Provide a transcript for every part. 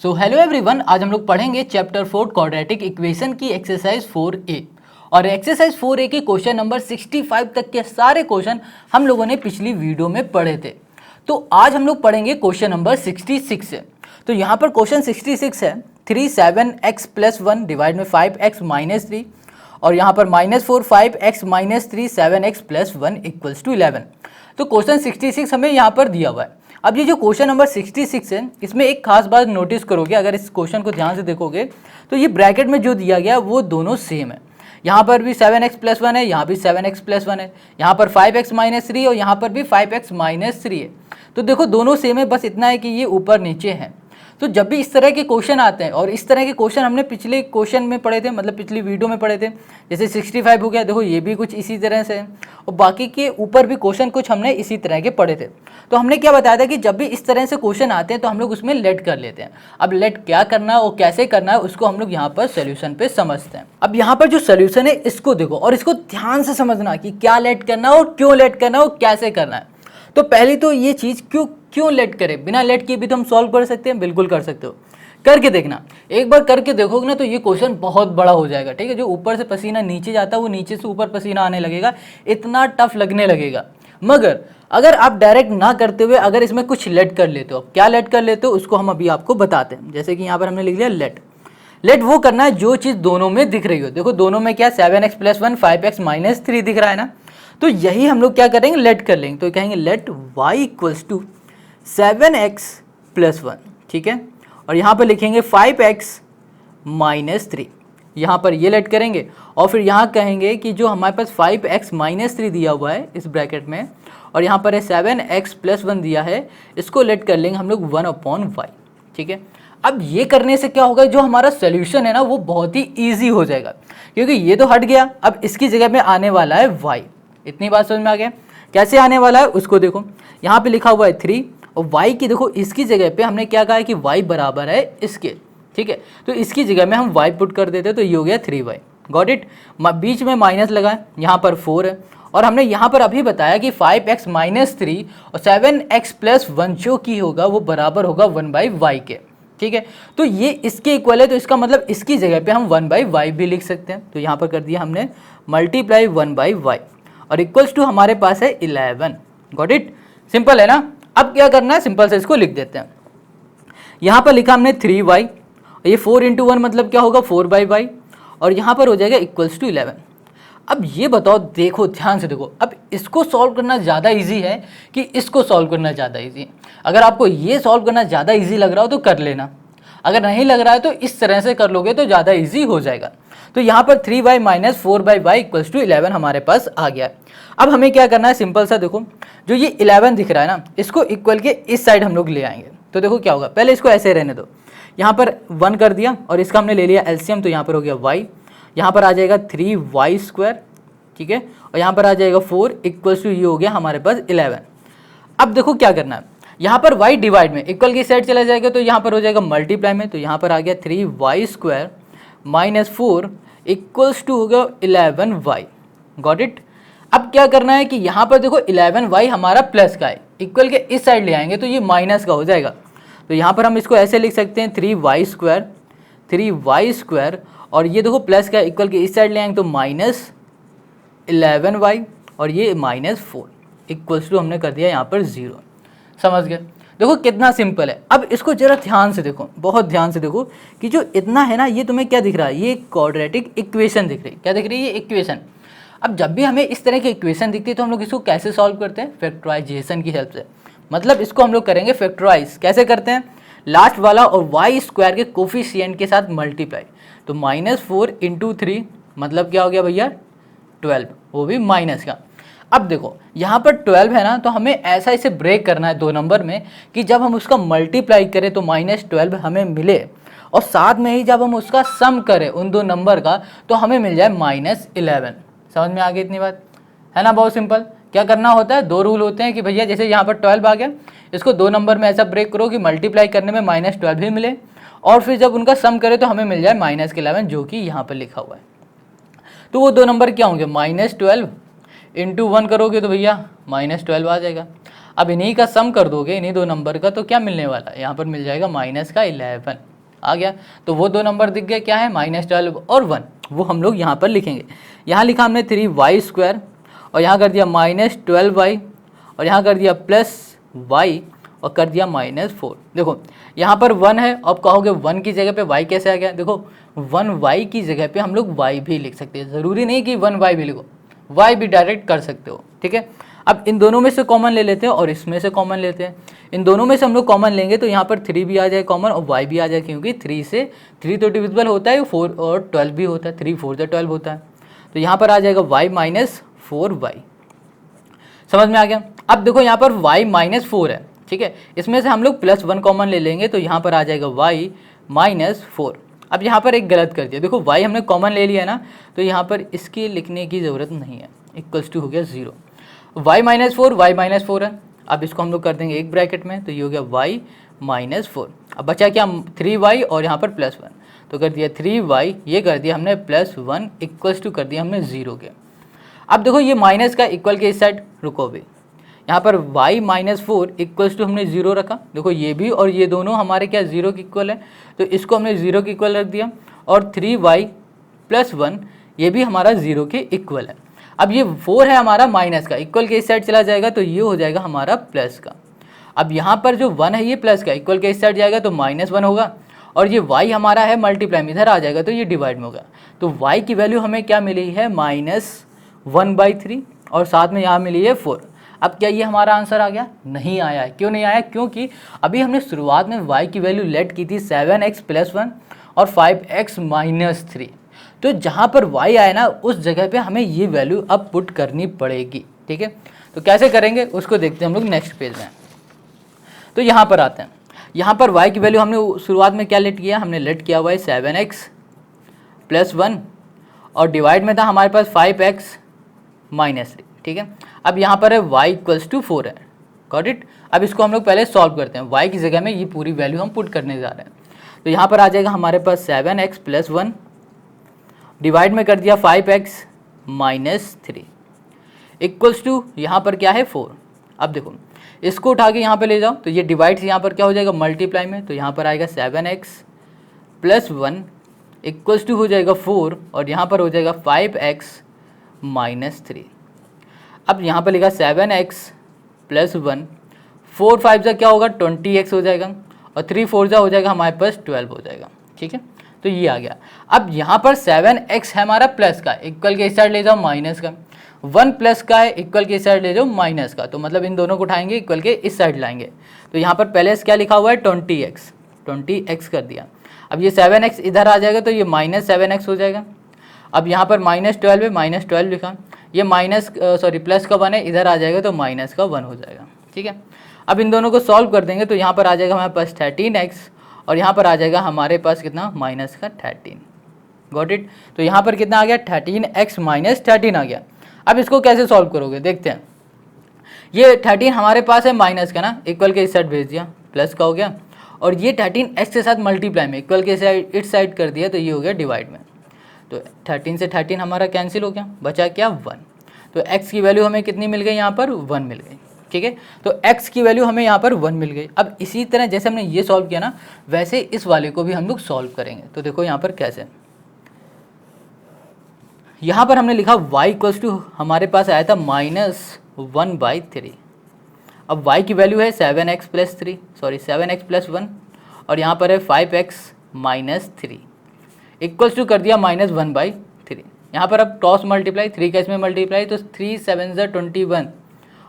So hello everyone, आज हम लोग पढ़ेंगे चैप्टर 4 क्वाड्रेटिक इक्वेशन की एक्सरसाइज 4A। और एक्सरसाइज 4A के क्वेश्चन नंबर 65 तक के सारे क्वेश्चन हम लोगों ने पिछली वीडियो में पढ़े थे। तो आज हम लोग पढ़ेंगे क्वेश्चन नंबर 66 से। तो यहाँ पर क्वेश्चन 66 है 3 7x + 1 डिवाइड में 5x - 3 और यहाँ पर -4 5x - 3 7x + 1 = 11। तो क्वेश्चन 66 हमें यहाँ पर दिया हुआ है। अब ये जो क्वेश्चन नंबर 66 है, इसमें एक खास बात नोटिस करोगे, अगर इस क्वेश्चन को ध्यान से देखोगे तो ये ब्रैकेट में जो दिया गया वो दोनों सेम है। यहाँ पर भी 7x + 1 है, यहाँ भी 7x + 1 है, यहाँ पर 5x - 3 और यहाँ पर भी 5x - 3 है। तो देखो दोनों सेम है, बस इतना है कि ये ऊपर नीचे है। तो जब भी इस तरह के क्वेश्चन आते हैं, और इस तरह के क्वेश्चन हमने पिछले क्वेश्चन में पढ़े थे, मतलब पिछली वीडियो में पढ़े थे, जैसे 65 हो गया, देखो ये भी कुछ इसी तरह से है, और बाकी के ऊपर भी क्वेश्चन कुछ हमने इसी तरह के पढ़े थे। तो हमने क्या बताया था कि जब भी इस तरह से क्वेश्चन आते हैं तो हम लोग उसमें लेट कर लेते हैं। अब लेट क्या करना है और कैसे करना है उसको हम लोग यहाँ पर सोल्यूशन पे समझते हैं। अब यहाँ पर जो सोल्यूशन है इसको देखो और इसको ध्यान से समझना कि क्या लेट करना है और क्यों लेट करना है और कैसे करना है। तो पहली तो ये चीज़ क्यों लेट करें, बिना लेट किए भी तो हम सॉल्व कर सकते हैं, बिल्कुल कर सकते हो। करके देखना, एक बार करके देखोगे ना तो ये क्वेश्चन बहुत बड़ा हो जाएगा। ठीक है, जो ऊपर से पसीना नीचे जाता है वो नीचे से ऊपर पसीना आने लगेगा, इतना टफ लगने लगेगा। मगर अगर आप डायरेक्ट ना करते हुए अगर इसमें कुछ लेट कर लेते हो, क्या लेट कर लेते हो उसको हम अभी आपको बताते हैं। जैसे कि यहाँ पर हमने लिख लिया लेट। लेट वो करना है जो चीज़ दोनों में दिख रही हो। देखो दोनों में क्या 7x + 1 5x - 3 दिख रहा है ना, तो यही हम लोग क्या करेंगे, लेट कर लेंगे। तो कहेंगे लेट y = 7x + 1। ठीक है, और यहाँ पर लिखेंगे 5x - 3, यहाँ पर ये लेट करेंगे और फिर यहाँ कहेंगे कि जो हमारे पास 5x - 3 दिया हुआ है इस ब्रैकेट में, और यहाँ पर है 7x + 1 दिया है, इसको लेट कर लेंगे हम लोग 1/y। ठीक है, अब ये करने से क्या होगा, जो हमारा सोल्यूशन है ना वो बहुत ही ईजी हो जाएगा, क्योंकि ये तो हट गया। अब इसकी जगह में आने वाला है y। इतनी बात समझ में आ गया, कैसे आने वाला है उसको देखो। यहाँ पे लिखा हुआ है 3 और y की देखो इसकी जगह पे हमने क्या कहा है कि y बराबर है इसके। ठीक है, तो इसकी जगह में हम y पुट कर देते तो ये हो गया 3y। Got it. बीच में माइनस लगा है, यहाँ पर 4 है, और हमने यहाँ पर अभी बताया कि 5x - 3 और 7x + 1 जो की होगा वो बराबर होगा 1/y के। ठीक है, तो ये इसके इक्वल है, तो इसका मतलब इसकी जगह पे हम 1/y भी लिख सकते हैं। तो यहाँ पर कर दिया हमने मल्टीप्लाई 1/y और इक्वल्स टू हमारे पास है 11। गॉट इट, सिंपल है ना। अब क्या करना है, सिंपल से इसको लिख देते हैं। यहाँ पर लिखा हमने 3y, ये 4 × 1 मतलब क्या होगा 4/y, और यहाँ पर हो जाएगा इक्वल्स टू 11। अब ये बताओ, देखो ध्यान से देखो, अब इसको सॉल्व करना ज़्यादा इजी है कि इसको सॉल्व करना ज़्यादा इजी है। अगर आपको ये सॉल्व करना ज़्यादा इजी लग रहा हो तो कर लेना, अगर नहीं लग रहा है तो इस तरह से कर लोगे तो ज़्यादा इजी हो जाएगा। तो यहाँ पर 3y - 4/y = 11 हमारे पास आ गया है। अब हमें क्या करना है, सिंपल सा देखो, जो ये 11 दिख रहा है ना, इसको इक्वल के इस साइड हम लोग ले आएंगे। तो देखो क्या होगा, पहले इसको ऐसे रहने दो, यहाँ पर 1 कर दिया और इसका हमने ले लिया एलसीएम, तो यहाँ पर हो गया y, यहाँ पर आ जाएगा 3y²। ठीक है, और यहाँ पर आ जाएगा 4 = ये हो गया हमारे पास 11। अब देखो क्या करना है, यहाँ पर y डिवाइड में इक्वल की साइड चला जाएगा तो यहाँ पर हो जाएगा मल्टीप्लाई में, तो यहाँ पर आ गया 3y² - 4 = हो गया 11y। Got it. अब क्या करना है कि यहाँ पर देखो 11y हमारा प्लस का है, इक्वल के इस साइड ले आएंगे तो ये माइनस का हो जाएगा। तो यहाँ पर हम इसको ऐसे लिख सकते हैं 3y², और ये देखो प्लस का इक्वल के इस साइड ले आएंगे तो -11y, और ये -4 = हमने कर दिया यहाँ पर 0। समझ गए, देखो कितना सिंपल है। अब इसको जरा ध्यान से देखो, बहुत ध्यान से देखो कि जो इतना है ना, ये तुम्हें क्या दिख रहा है, ये क्वाड्रेटिक इक्वेशन दिख रही है। क्या दिख रही है, ये इक्वेशन। अब जब भी हमें इस तरह की इक्वेशन दिखती है तो हम लोग इसको कैसे सॉल्व करते हैं, फैक्टराइजेशन की हेल्प से। मतलब इसको हम लोग करेंगे फैक्टराइज। कैसे करते हैं, लास्ट वाला और y² के कोफिशिएंट के साथ मल्टीप्लाई। तो -4 × 3 मतलब क्या हो गया भैया 12, वो भी माइनस का। अब देखो यहाँ पर 12 है ना, तो हमें ऐसा इसे ब्रेक करना है 2 नंबर में कि जब हम उसका मल्टीप्लाई करें तो -12 हमें मिले, और साथ में ही जब हम उसका सम करें उन 2 नंबर का तो हमें मिल जाए -11। समझ में आ गई इतनी बात, है ना। बहुत सिंपल। क्या करना होता है, 2 रूल होते हैं कि भैया जैसे यहाँ पर 12 आ गया, इसको 2 नंबर में ऐसा ब्रेक करो कि मल्टीप्लाई करने में -12 भी मिले, और फिर जब उनका सम करें तो हमें मिल जाए -11, जो कि यहाँ पर लिखा हुआ है। तो वो 2 नंबर क्या होंगे, -12 × 1 करोगे तो भैया -12 आ जाएगा। अब इन्हीं का सम कर दोगे, इन्हीं 2 नंबर का, तो क्या मिलने वाला है, यहाँ पर मिल जाएगा -11। आ गया। तो वो दो नंबर दिख गए, क्या है -12 और 1, वो हम लोग यहाँ पर लिखेंगे। यहाँ लिखा हमने 3y² और यहाँ कर दिया -12y और यहाँ कर दिया +y और कर दिया -4। देखो यहाँ पर 1 है, अब कहोगे 1 की जगह पे y कैसे आ गया? देखो 1y की जगह पे हम लोग y भी लिख सकते हैं, ज़रूरी नहीं कि 1y भी लिखो, y भी डायरेक्ट कर सकते हो, ठीक है। अब इन दोनों में से कॉमन ले लेते हैं और इसमें से कॉमन लेते हैं। इन दोनों में से हम लोग कॉमन लेंगे तो यहाँ पर 3 भी आ जाए कॉमन और y भी आ जाए, क्योंकि 3 से 3 तो डिविजिबल होता है, 4 और 12 भी होता है, 3 4 से 12 होता है। तो यहाँ पर आ जाएगा y -4y। समझ में आ गया? अब देखो यहाँ पर y -4 है, ठीक है, इसमें से हम लोग +1 कॉमन ले लेंगे तो यहाँ पर आ जाएगा y -4। अब यहाँ पर एक गलत कर दिया, देखो y हमने कॉमन ले लिया ना, तो यहाँ पर इसके लिखने की ज़रूरत नहीं है, इक्वल्स टू हो गया 0। y -4 है, अब इसको हम लोग कर देंगे एक ब्रैकेट में, तो ये हो गया y -4। अब बचा क्या 3y और यहाँ पर +1, तो कर दिया 3y, ये कर दिया हमने +1 इक्वल्स टू कर दिया हमने 0 के। अब देखो ये माइनस का इक्वल के इस साइड, रुको भी, यहाँ पर y -4 इक्वल्स टू हमने 0 रखा, देखो ये भी और ये दोनों हमारे क्या 0 के इक्वल है, तो इसको हमने 0 के इक्वल रख दिया। और 3y +1 ये भी हमारा 0 के इक्वल है। अब ये 4 है हमारा माइनस का, इक्वल के इस साइड चला जाएगा तो ये हो जाएगा हमारा प्लस का। अब यहाँ पर जो 1 है ये प्लस का, इक्वल के इस साइड जाएगा तो -1 होगा, और ये y हमारा है मल्टीप्लाई में, इधर आ जाएगा तो ये डिवाइड में होगा। तो y की वैल्यू हमें क्या मिली है -1/3 और साथ में यहाँ मिली है 4। अब क्या ये हमारा आंसर आ गया? नहीं आया है। क्यों नहीं आया? क्योंकि अभी हमने शुरुआत में y की वैल्यू लेट की थी 7x + 1 और 5x - 3, तो जहाँ पर y आए ना उस जगह पे हमें ये वैल्यू अब पुट करनी पड़ेगी, ठीक है। तो कैसे करेंगे उसको देखते हैं हम लोग नेक्स्ट पेज में। तो यहाँ पर आते हैं, यहाँ पर y की वैल्यू हमने शुरुआत में क्या लेट किया? हमने लेट किया हुआ है 7x + 1 और डिवाइड में था हमारे पास 5x - 3, ठीक है। अब यहाँ पर है y = 4 है, गॉट इट। अब इसको हम लोग पहले सॉल्व करते हैं, y की जगह में ये पूरी वैल्यू हम पुट करने जा रहे हैं। तो यहाँ पर आ जाएगा हमारे पास 7x + 1 डिवाइड में कर दिया 5x - 3 इक्वल्स टू यहाँ पर क्या है 4। अब देखो इसको उठा के यहाँ पे ले जाओ तो ये डिवाइड से यहाँ पर क्या हो जाएगा मल्टीप्लाई में, तो यहाँ पर आएगा 7x + 1 इक्वल्स टू हो जाएगा 4 और यहाँ पर हो जाएगा 5x - 3। अब यहाँ पर लिखा 7x + 1, 4 5 जा क्या होगा 20x हो जाएगा और 3 4 जा हो जाएगा हमारे पास 12 हो जाएगा, ठीक है। तो ये आ गया। अब यहाँ पर 7x है हमारा प्लस का, इक्वल के इस साइड ले जाओ माइनस का, 1 प्लस का है इक्वल के इस साइड ले जाओ माइनस का, तो मतलब इन दोनों को उठाएंगे इक्वल के इस साइड लाएंगे। तो यहाँ पर पहले क्या लिखा हुआ है 20x कर दिया। अब ये 7x इधर आ जाएगा तो ये -7x हो जाएगा। अब यहाँ पर -12 है, -12 लिखा, ये प्लस का 1 है, इधर आ जाएगा तो माइनस का 1 हो जाएगा, ठीक है। अब इन दोनों को सॉल्व कर देंगे तो यहाँ पर आ जाएगा हमारे पास 13x और यहाँ पर आ जाएगा हमारे पास कितना -13, गॉट इट। तो यहाँ पर कितना आ गया 13x - 13 आ गया। अब इसको कैसे सॉल्व करोगे देखते हैं। ये 13 हमारे पास है माइनस का ना, इक्वल के इस साइड भेज दिया, प्लस का हो गया, और ये 13 x के साथ मल्टीप्लाई में इक्वल के साइड इस साइड कर दिया तो ये हो गया डिवाइड में। तो 13 से 13 हमारा कैंसिल हो गया, बचा क्या 1। तो x की वैल्यू हमें कितनी मिल गई यहाँ पर 1 मिल गई, ठीक है। तो x की वैल्यू हमें यहाँ पर 1 मिल गई। अब इसी तरह जैसे हमने ये सॉल्व किया ना वैसे इस वाले को भी हम लोग सॉल्व करेंगे। तो देखो यहाँ पर कैसे, यहाँ पर हमने लिखा y = हमारे पास आया था -1/3। अब y की वैल्यू है 7x + 1 और यहाँ पर है 5x - 3 इक्वल्स टू कर दिया -1/3। यहाँ पर अब टॉस मल्टीप्लाई, 3 का इसमें मल्टीप्लाई तो 3 7 = 21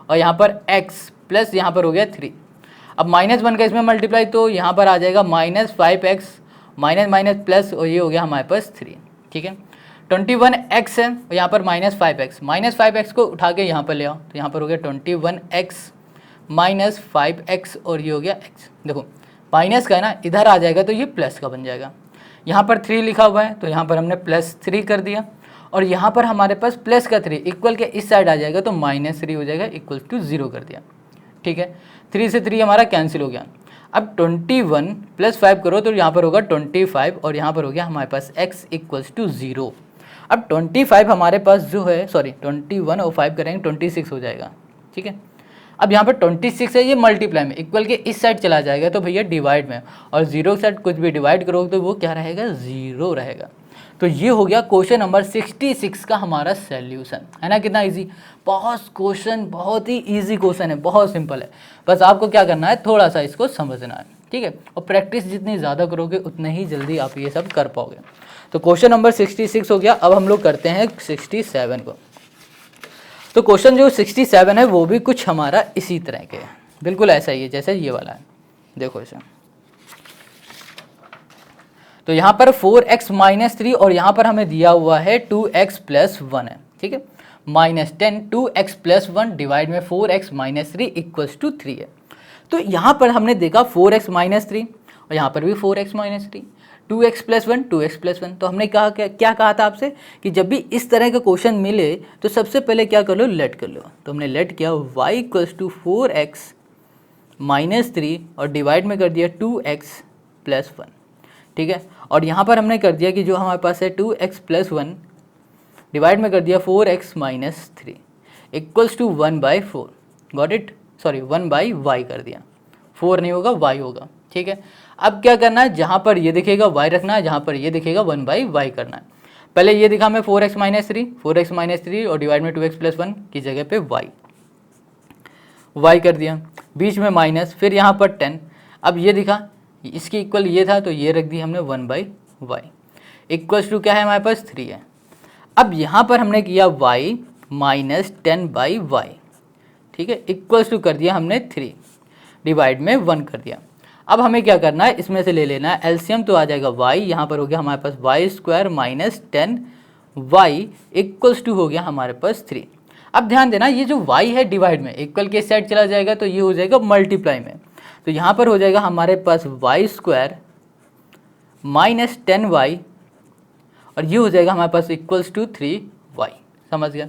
और यहाँ पर x प्लस यहाँ पर हो गया 3। अब -1 का इसमें मल्टीप्लाई तो यहाँ पर आ जाएगा -5x माइनस प्लस और ये हो गया हमारे पास 3, ठीक है। 21x है और यहाँ पर -5x को उठा के यहाँ पर ले आओ तो यहाँ पर हो गया 21x - 5x और ये हो गया x। देखो माइनस का है ना, इधर आ जाएगा तो ये प्लस का बन जाएगा। यहाँ पर 3 लिखा हुआ है तो यहाँ पर हमने +3 कर दिया और यहाँ पर हमारे पास प्लस का 3 इक्वल के इस साइड आ जाएगा तो -3 हो जाएगा, इक्वल टू 0 कर दिया, ठीक है। 3 से 3 हमारा कैंसिल हो गया। अब 21 + 5 करो तो यहाँ पर होगा 25 और यहाँ पर हो गया हमारे पास x = 0। अब 25 हमारे पास जो है 21 और 5 करेंगे 26 हो जाएगा, ठीक है। अब यहाँ पर 26 है, ये मल्टीप्लाई में, इक्वल के इस साइड चला जाएगा तो भैया डिवाइड में, और जीरो के साइड कुछ भी डिवाइड करोगे तो वो क्या रहेगा, जीरो रहेगा। तो ये हो गया क्वेश्चन नंबर 66 का हमारा सॉल्यूशन, है ना। कितना इजी, बहुत क्वेश्चन बहुत ही इजी क्वेश्चन है, बहुत सिंपल है। बस आपको क्या करना है, थोड़ा सा इसको समझना है, ठीक है। और प्रैक्टिस जितनी ज़्यादा करोगे उतने ही जल्दी आप ये सब कर पाओगे। तो क्वेश्चन नंबर 66 हो गया। अब हम लोग करते हैं 67 को। तो क्वेश्चन जो 67 है वो भी कुछ हमारा इसी तरह के है, बिल्कुल ऐसा ही है जैसे ये वाला है। देखो इसे, तो यहाँ पर 4x - 3 और यहाँ पर हमें दिया हुआ है 2x + 1 है, ठीक है। -10 2x + 1 डिवाइड में 4x - 3 = 3 है। तो यहाँ पर हमने देखा 4x - 3 और यहाँ पर भी 4x - 3, 2x + 1 2x + 1। तो हमने कहा क्या कहा था आपसे कि जब भी इस तरह का क्वेश्चन मिले तो सबसे पहले क्या कर लो, लेट कर लो। तो हमने लेट किया y = 4x - 3 और डिवाइड में कर दिया 2x + 1, ठीक है। और यहाँ पर हमने कर दिया कि जो हमारे पास है 2x + 1 डिवाइड में कर दिया 4x - 3 = 1/4, got it, sorry 1/y कर दिया, 4 नहीं होगा y होगा, ठीक है। अब क्या करना है, जहाँ पर ये दिखेगा y रखना है, जहाँ पर ये दिखेगा 1/y करना है। पहले ये दिखा मैं 4x - 3 और डिवाइड में 2x + 1 की जगह पे y कर दिया, बीच में माइनस, फिर यहाँ पर 10। अब ये दिखा इसके इक्वल ये था तो ये रख दिया हमने 1/y = क्या है हमारे पास 3 है। अब यहाँ पर हमने किया y - 10/y, ठीक है, इक्वल्स टू कर दिया हमने 3 डिवाइड में 1 कर दिया। अब हमें क्या करना है, इसमें से ले लेना है एलसीएम, तो आ जाएगा y, यहाँ पर हो गया हमारे पास y² - 10y = हो गया हमारे पास 3। अब ध्यान देना ये जो y है डिवाइड में, इक्वल के साइड चला जाएगा तो ये हो जाएगा मल्टीप्लाई में। तो यहाँ पर हो जाएगा हमारे पास y² - 10y और ये हो जाएगा हमारे पास = 3y, समझ गया।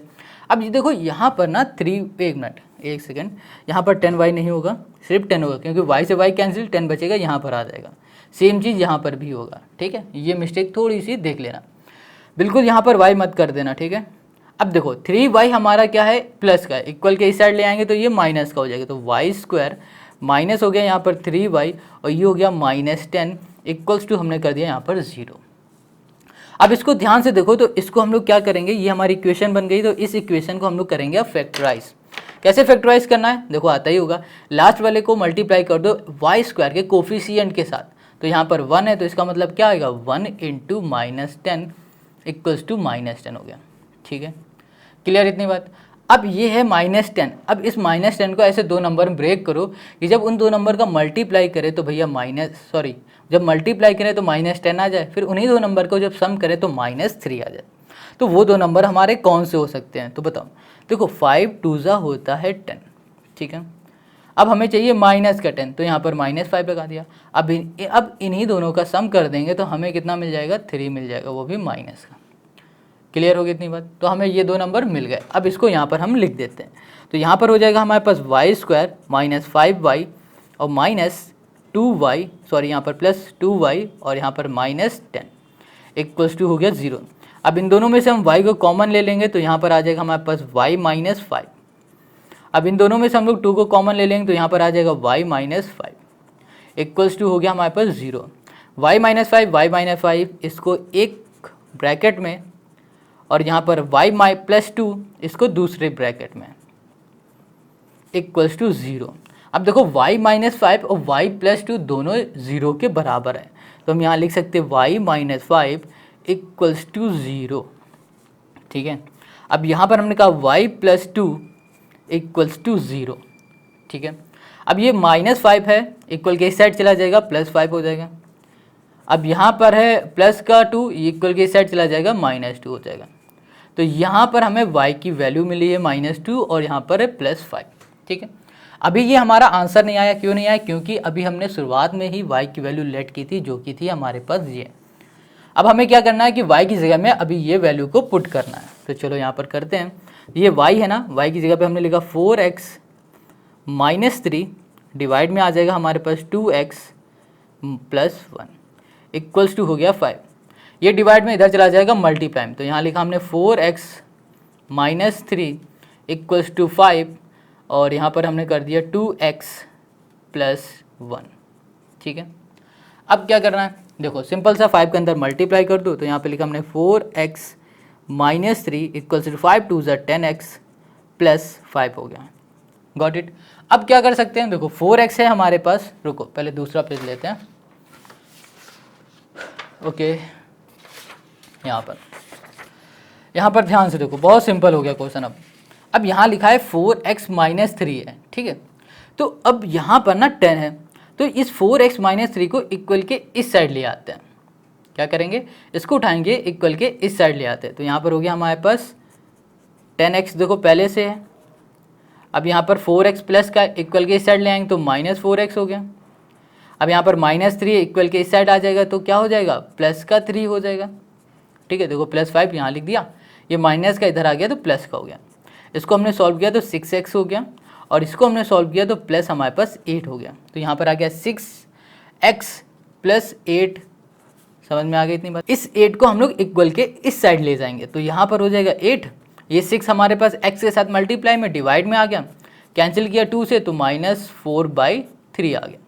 अब ये देखो यहाँ पर ना 3, एक मिनट एक सेकेंड, यहाँ पर 10y नहीं होगा, सिर्फ 10 होगा क्योंकि y से y कैंसिल, 10 बचेगा, यहाँ पर आ जाएगा। सेम चीज़ यहाँ पर भी होगा, ठीक है। ये मिस्टेक थोड़ी सी देख लेना, बिल्कुल यहाँ पर y मत कर देना, ठीक है। अब देखो 3y हमारा क्या है, प्लस का है, इक्वल के इस साइड ले आएंगे तो ये माइनस का हो जाएगा, तो y² माइनस हो गया यहाँ पर 3y और ये हो गया -10 = हमने कर दिया यहाँ पर 0। अब इसको ध्यान से देखो, तो इसको हम लोग क्या करेंगे, ये हमारी इक्वेशन बन गई, तो इस इक्वेशन को हम लोग करेंगे अब फैक्टराइज। कैसे फैक्टराइज करना है, देखो आता ही होगा, लास्ट वाले को मल्टीप्लाई कर दो y² के कोफिशिएंट के साथ। तो यहाँ पर 1 है तो इसका मतलब क्या आएगा, 1 × -10 = -10 हो गया, ठीक है। क्लियर इतनी बात। अब ये है -10, अब इस -10 को ऐसे दो नंबर में ब्रेक करो कि जब उन दो नंबर का मल्टीप्लाई करे तो भैया जब मल्टीप्लाई करें तो -10 आ जाए, फिर उन्हीं दो नंबर को जब सम करें तो -3 आ जाए। तो वो दो नंबर हमारे कौन से हो सकते हैं, तो बताओ। देखो 5 2 होता है 10, ठीक है। अब हमें चाहिए माइनस का 10, तो यहाँ पर -5 लगा दिया। अब इन्हीं दोनों का सम कर देंगे तो हमें कितना मिल जाएगा, 3 मिल जाएगा, वो भी माइनस का। क्लियर होगी इतनी बात। तो हमें ये दो नंबर मिल गए। अब इसको यहाँ पर हम लिख देते हैं, तो यहाँ पर हो जाएगा हमारे पास y² - 5y और -2y, सॉरी यहाँ पर +2y और यहाँ पर -10 = हो गया 0। अब इन दोनों में से हम y को कॉमन ले लेंगे तो यहाँ पर आ जाएगा हमारे पास y - 5। अब इन दोनों में से हम लोग 2 को कॉमन ले लेंगे तो यहाँ पर आ जाएगा y - 5 = हो गया हमारे पास 0। y - 5 इसको एक ब्रैकेट में और यहाँ पर y + 2 इसको दूसरे ब्रैकेट में = 0। अब देखो y - 5 और y + 2 दोनों 0 के बराबर है, तो हम यहाँ लिख सकते हैं y - 5 = 0, ठीक है। अब यहाँ पर हमने कहा y + 2 = 0, ठीक है। अब ये -5 है, इक्वल के इस साइड चला जाएगा, +5 हो जाएगा। अब यहाँ पर है प्लस का 2, इक्वल के इस साइड चला जाएगा, -2 हो जाएगा। तो यहाँ पर हमें y की वैल्यू मिली है -2 और यहाँ पर है +5, ठीक है। अभी ये हमारा आंसर नहीं आया, क्यों नहीं आया, क्योंकि अभी हमने शुरुआत में ही y की वैल्यू लेट की थी, जो कि थी हमारे पास ये। अब हमें क्या करना है कि y की जगह में अभी ये वैल्यू को पुट करना है, तो चलो यहाँ पर करते हैं। ये y है ना, y की जगह पे हमने लिखा 4x - 3 डिवाइड में आ जाएगा हमारे पास 2x + 1 = हो गया 5। ये डिवाइड में इधर चला जाएगा मल्टीप्लाई में, तो यहाँ लिखा हमने 4x - 3 = 5 और यहाँ पर हमने कर दिया 2x प्लस 1, ठीक है। अब क्या करना है, देखो सिंपल सा 5 के अंदर मल्टीप्लाई कर दो, तो यहाँ पे लिखा हमने 4x माइनस 3 इक्वल्स टू 5 2 ज़ा 10x प्लस 5 हो गया। Got it. अब क्या कर सकते हैं, देखो 4x है हमारे पास, रुको पहले दूसरा पेज लेते हैं। ओके, यहाँ पर ध्यान से देखो, बहुत सिंपल हो गया क्वेश्चन। अब यहाँ लिखा है 4x माइनस 3 है, ठीक है। तो अब यहाँ पर ना 10 है, तो इस 4x माइनस 3 को इक्वल के इस साइड ले आते हैं। क्या करेंगे, इसको उठाएंगे, इक्वल के इस साइड ले आते हैं। तो यहाँ पर हो गया हमारे पास 10x, देखो पहले से है। अब यहाँ पर 4x प्लस का इक्वल के इस साइड ले आएंगे तो माइनस 4x हो गया। अब यहाँ पर माइनस 3 इक्वल के इस साइड आ जाएगा तो क्या हो जाएगा, प्लस का 3 हो जाएगा, ठीक है। देखो प्लस 5 यहाँ लिख दिया, ये माइनस का इधर आ गया तो प्लस का हो गया। इसको हमने सॉल्व किया तो 6x हो गया, और इसको हमने सॉल्व किया तो प्लस हमारे पास 8 हो गया। तो यहाँ पर आ गया 6x प्लस 8, समझ में आ गई इतनी बात। इस 8 को हम लोग इक्वल के इस साइड ले जाएंगे, तो यहाँ पर हो जाएगा 8, ये 6 हमारे पास x के साथ मल्टीप्लाई में डिवाइड में आ गया, कैंसिल किया 2 से तो -4/3 आ गया।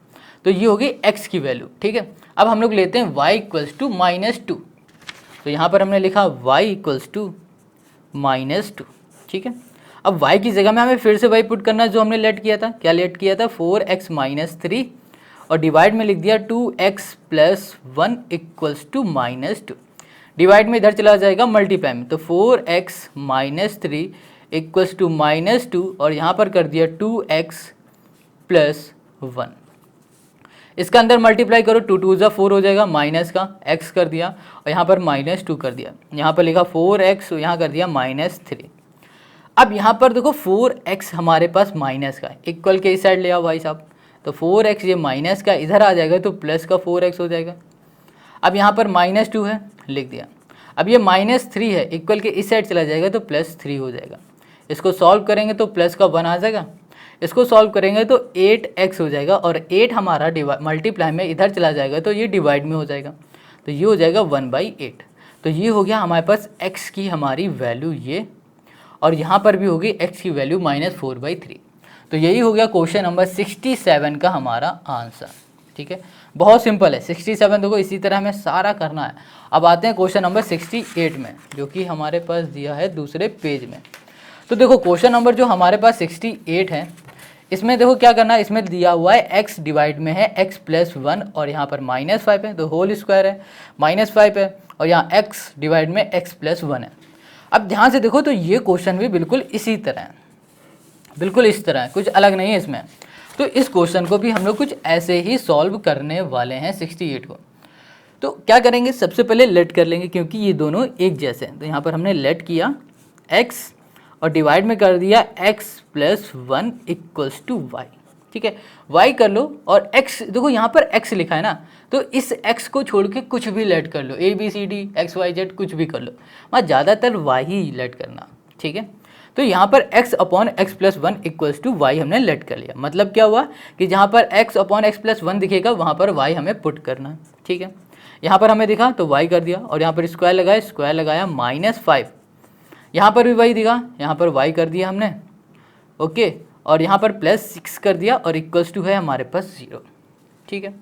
तो ये होगी x की वैल्यू, ठीक है। अब हम लोग लेते हैं y इक्वल्स टू -2, तो यहाँ पर हमने लिखा y इक्वल्स टू -2, ठीक है। अब y की जगह में हमें फिर से वही पुट करना है जो हमने लेट किया था। क्या लेट किया था, 4x माइनस 3 और डिवाइड में लिख दिया 2x plus 1 equals to -2। Divide में इधर चला जाएगा मल्टीप्लाई में, तो 4x माइनस 3 इक्वल्स टू -2 और यहाँ पर कर दिया 2x प्लस 1। इसका अंदर मल्टीप्लाई करो, 2 2 ज़ा 4 हो जाएगा, माइनस का x कर दिया और यहाँ पर -2 कर दिया। यहाँ पर लिखा 4x, यहाँ कर दिया -3। अब यहाँ पर देखो 4x हमारे पास माइनस का है, इक्वल के इस साइड ले आओ भाई साहब, तो 4x ये माइनस का इधर आ जाएगा तो प्लस का 4x हो जाएगा। अब यहाँ पर -2 है, लिख दिया। अब ये -3 है, इक्वल के इस साइड चला जाएगा तो +3 हो जाएगा। इसको सॉल्व करेंगे तो प्लस का 1 आ जाएगा, इसको सॉल्व करेंगे तो 8x हो जाएगा, और 8 हमारा मल्टीप्लाई में इधर चला जाएगा तो ये डिवाइड में हो जाएगा, तो ये हो जाएगा 1/8। तो ये हो गया हमारे पास x की हमारी वैल्यू ये, और यहाँ पर भी होगी x की वैल्यू -4/3। तो यही हो गया क्वेश्चन नंबर 67 का हमारा आंसर, ठीक है। बहुत सिंपल है 67, देखो इसी तरह हमें सारा करना है। अब आते हैं क्वेश्चन नंबर 68 में, जो कि हमारे पास दिया है दूसरे पेज में। तो देखो क्वेश्चन नंबर जो हमारे पास 68 है, इसमें देखो क्या करना है, इसमें दिया हुआ है x डिवाइड में है x प्लस 1 और यहाँ पर -5 है, तो होल स्क्वायर है, -5 है, और यहाँ x डिवाइड में x प्लस 1 है। अब ध्यान से देखो तो ये क्वेश्चन भी बिल्कुल इसी तरह है, बिल्कुल इस तरह है, कुछ अलग नहीं है इसमें। तो इस क्वेश्चन को भी हम लोग कुछ ऐसे ही सॉल्व करने वाले हैं 68 को। तो क्या करेंगे, सबसे पहले लेट कर लेंगे क्योंकि ये दोनों एक जैसे हैं। तो यहाँ पर हमने लेट किया x और डिवाइड में कर दिया x plus 1 equals to y, ठीक है। y कर लो और x, देखो यहाँ पर x लिखा है ना, तो इस x को छोड़ के कुछ भी लेट कर लो, a b c d x y z कुछ भी कर लो, वहाँ ज़्यादातर y ही लेट करना, ठीक है। तो यहाँ पर x upon x plus 1 equals to y हमने लेट कर लिया। मतलब क्या हुआ कि जहाँ पर x अपॉन x प्लस 1 दिखेगा वहाँ पर y हमें पुट करना है, ठीक है। यहाँ पर हमें दिखा तो y कर दिया, और यहाँ पर स्क्वायर लगाया -5, यहाँ पर भी वही दिखा, यहाँ पर y कर दिया हमने, ओके, और यहाँ पर +6 कर दिया और इक्वल्स टू है हमारे पास 0, ठीक है।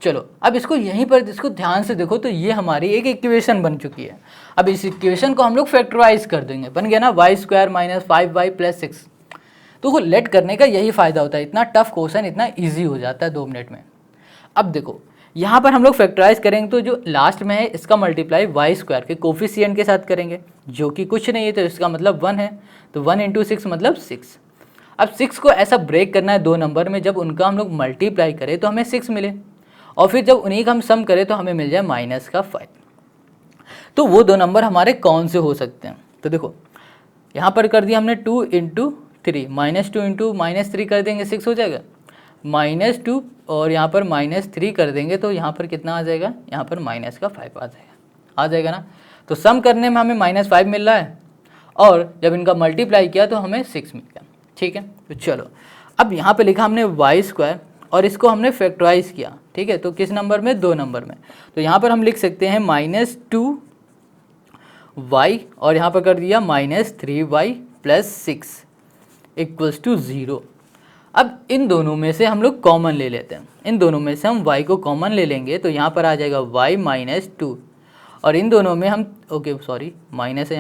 चलो अब इसको यहीं पर इसको ध्यान से देखो तो ये हमारी एक इक्वेशन बन चुकी है। अब इस इक्वेशन को हम लोग फैक्टराइज कर देंगे, बन गया ना y² - 5y + 6। तो वो लेट करने का यही फ़ायदा होता है, इतना टफ क्वेश्चन इतना ईजी हो जाता है 2 मिनट में। अब देखो यहाँ पर हम लोग फैक्टराइज करेंगे तो जो लास्ट में है इसका मल्टीप्लाई y² के कोफिशिएंट के साथ करेंगे, जो कि कुछ नहीं है, तो इसका मतलब 1 है, तो 1 × 6 मतलब 6। अब 6 को ऐसा ब्रेक करना है 2 नंबर में, जब उनका हम लोग मल्टीप्लाई करें तो हमें 6 मिले, और फिर जब उन्हीं का हम सम करें तो हमें मिल जाए -5। तो वो 2 नंबर हमारे कौन से हो सकते हैं, तो देखो यहाँ पर कर दिया हमने 2 × 3, -2 × -3 कर देंगे 6 हो जाएगा, -2 और यहाँ पर -3 कर देंगे तो यहाँ पर कितना आ जाएगा, यहाँ पर -5 आ जाएगा ना। तो सम करने में हमें -5 मिल रहा है, और जब इनका मल्टीप्लाई किया तो हमें 6 मिल गया, ठीक है। तो चलो अब यहाँ पे लिखा हमने y² और इसको हमने फैक्टराइज किया, ठीक है। तो किस नंबर में, 2 नंबर में। तो यहाँ पर हम लिख सकते हैं -2y और यहाँ पर कर दिया -3y + 6 इक्वल्स टू 0। अब इन दोनों में से हम लोग कॉमन ले लेते हैं, इन दोनों में से हम y को कॉमन ले लेंगे तो यहाँ पर आ जाएगा y माइनस 2, और इन दोनों में हम माइनस है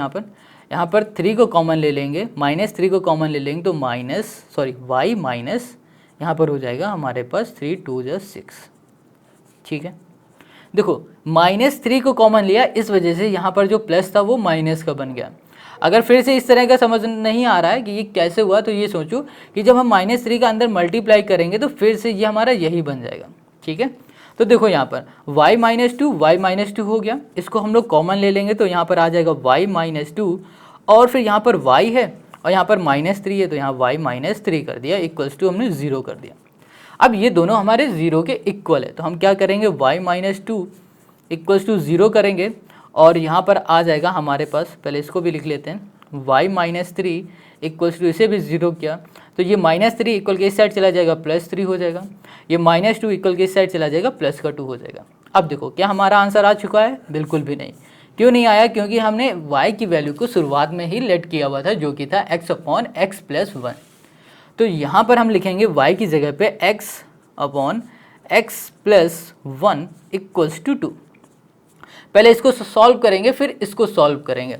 यहाँ पर 3 को कॉमन ले लेंगे, -3 को कॉमन ले लेंगे तो y माइनस यहाँ पर हो जाएगा हमारे पास 3 2 6। ठीक है, देखो -3 को कॉमन लिया, इस वजह से यहाँ पर जो प्लस था वो माइनस का बन गया। अगर फिर से इस तरह का समझ नहीं आ रहा है कि ये कैसे हुआ, तो ये सोचो कि जब हम -3 का अंदर मल्टीप्लाई करेंगे तो फिर से ये हमारा यही बन जाएगा। ठीक है, तो देखो यहाँ पर y माइनस टू हो गया, इसको हम लोग कॉमन ले लेंगे तो यहाँ पर आ जाएगा y माइनस 2, और फिर यहाँ पर y है और यहाँ पर -3 है तो यहाँ y माइनस 3 कर दिया, इक्वल्स टू हमने 0 कर दिया। अब ये दोनों हमारे 0 के इक्वल है, तो हम क्या करेंगे y माइनस 2 इक्वल्स टू 0 करेंगे, और यहाँ पर आ जाएगा हमारे पास, पहले इसको भी लिख लेते हैं, y माइनस 3 इक्वल्स टू, इसे भी 0 किया तो ये -3 इक्वल के इस साइड चला जाएगा +3 हो जाएगा, ये -2 इक्वल के इस साइड चला जाएगा +2 हो जाएगा। अब देखो क्या हमारा आंसर आ चुका है? बिल्कुल भी नहीं। क्यों नहीं आया? क्योंकि हमने y की वैल्यू को शुरुआत में ही लेट किया हुआ था, जो कि था x/x + 1। तो यहाँ पर हम लिखेंगे y की जगह पे x/x + 1 इक्वल्स टू 2। पहले इसको सॉल्व करेंगे फिर इसको सॉल्व करेंगे,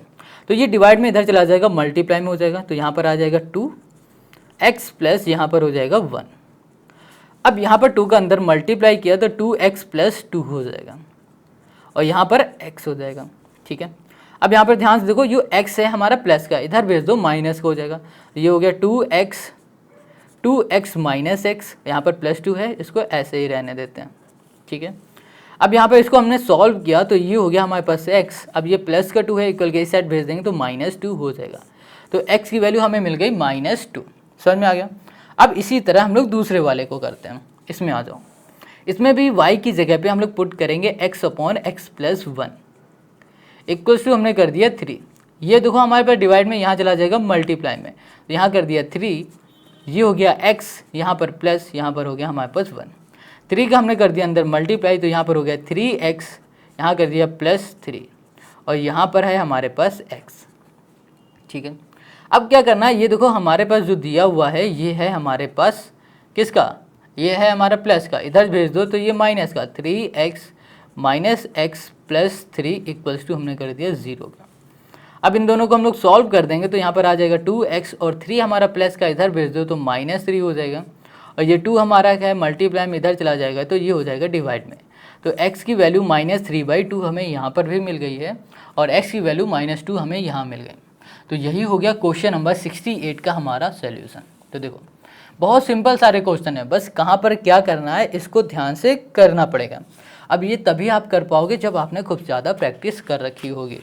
तो ये डिवाइड में इधर चला जाएगा, मल्टीप्लाई में हो जाएगा, तो यहाँ पर आ जाएगा 2x प्लस यहाँ पर हो जाएगा 1। अब यहाँ पर 2 का अंदर मल्टीप्लाई किया तो 2x + 2 हो जाएगा, और यहाँ पर x हो जाएगा। ठीक है, अब यहाँ पर ध्यान से देखो, जो x है हमारा प्लस का, इधर भेज दो माइनस का हो जाएगा, ये हो गया 2x माइनस x, यहाँ पर +2 है, इसको ऐसे ही रहने देते हैं। ठीक है, अब यहाँ पर इसको हमने सॉल्व किया तो ये हो गया हमारे पास x, अब ये प्लस का 2 है, इक्वल के इस साइड भेज देंगे तो -2 हो जाएगा, तो x की वैल्यू हमें मिल गई -2। समझ में आ गया? अब इसी तरह हम लोग दूसरे वाले को करते हैं, इसमें आ जाओ। इसमें भी y की जगह पे हम लोग पुट करेंगे x/x + 1 इक्वल्स टू, हमने कर दिया 3। ये देखो हमारे पास डिवाइड में यहाँ चला जाएगा मल्टीप्लाई में, तो यहाँ कर दिया 3, ये हो गया x, यहाँ पर प्लस, यहाँ पर हो गया हमारे पास 1। 3 का हमने कर दिया अंदर मल्टीप्लाई, तो यहाँ पर हो गया 3x, यहाँ कर दिया +3, और यहाँ पर है हमारे पास x। ठीक है, अब क्या करना है, ये देखो हमारे पास जो दिया हुआ है ये है हमारे पास किसका, ये है हमारा प्लस का, इधर भेज दो तो ये माइनस का, 3x minus x + 3 equals to हमने कर दिया 0 का। अब इन दोनों को हम लोग सॉल्व कर देंगे तो यहाँ पर आ जाएगा 2x, और 3 हमारा प्लस का, इधर भेज दो तो -3 हो जाएगा, और ये 2 हमारा क्या है मल्टीप्लाई में इधर चला जाएगा तो ये हो जाएगा डिवाइड में, तो x की वैल्यू -3/2 हमें यहाँ पर भी मिल गई है, और x की वैल्यू -2 हमें यहाँ मिल गई। तो यही हो गया क्वेश्चन नंबर 68 का हमारा सोल्यूशन। तो देखो बहुत सिंपल सारे क्वेश्चन है, बस कहाँ पर क्या करना है इसको ध्यान से करना पड़ेगा। अब ये तभी आप कर पाओगे जब आपने खूब ज़्यादा प्रैक्टिस कर रखी होगी।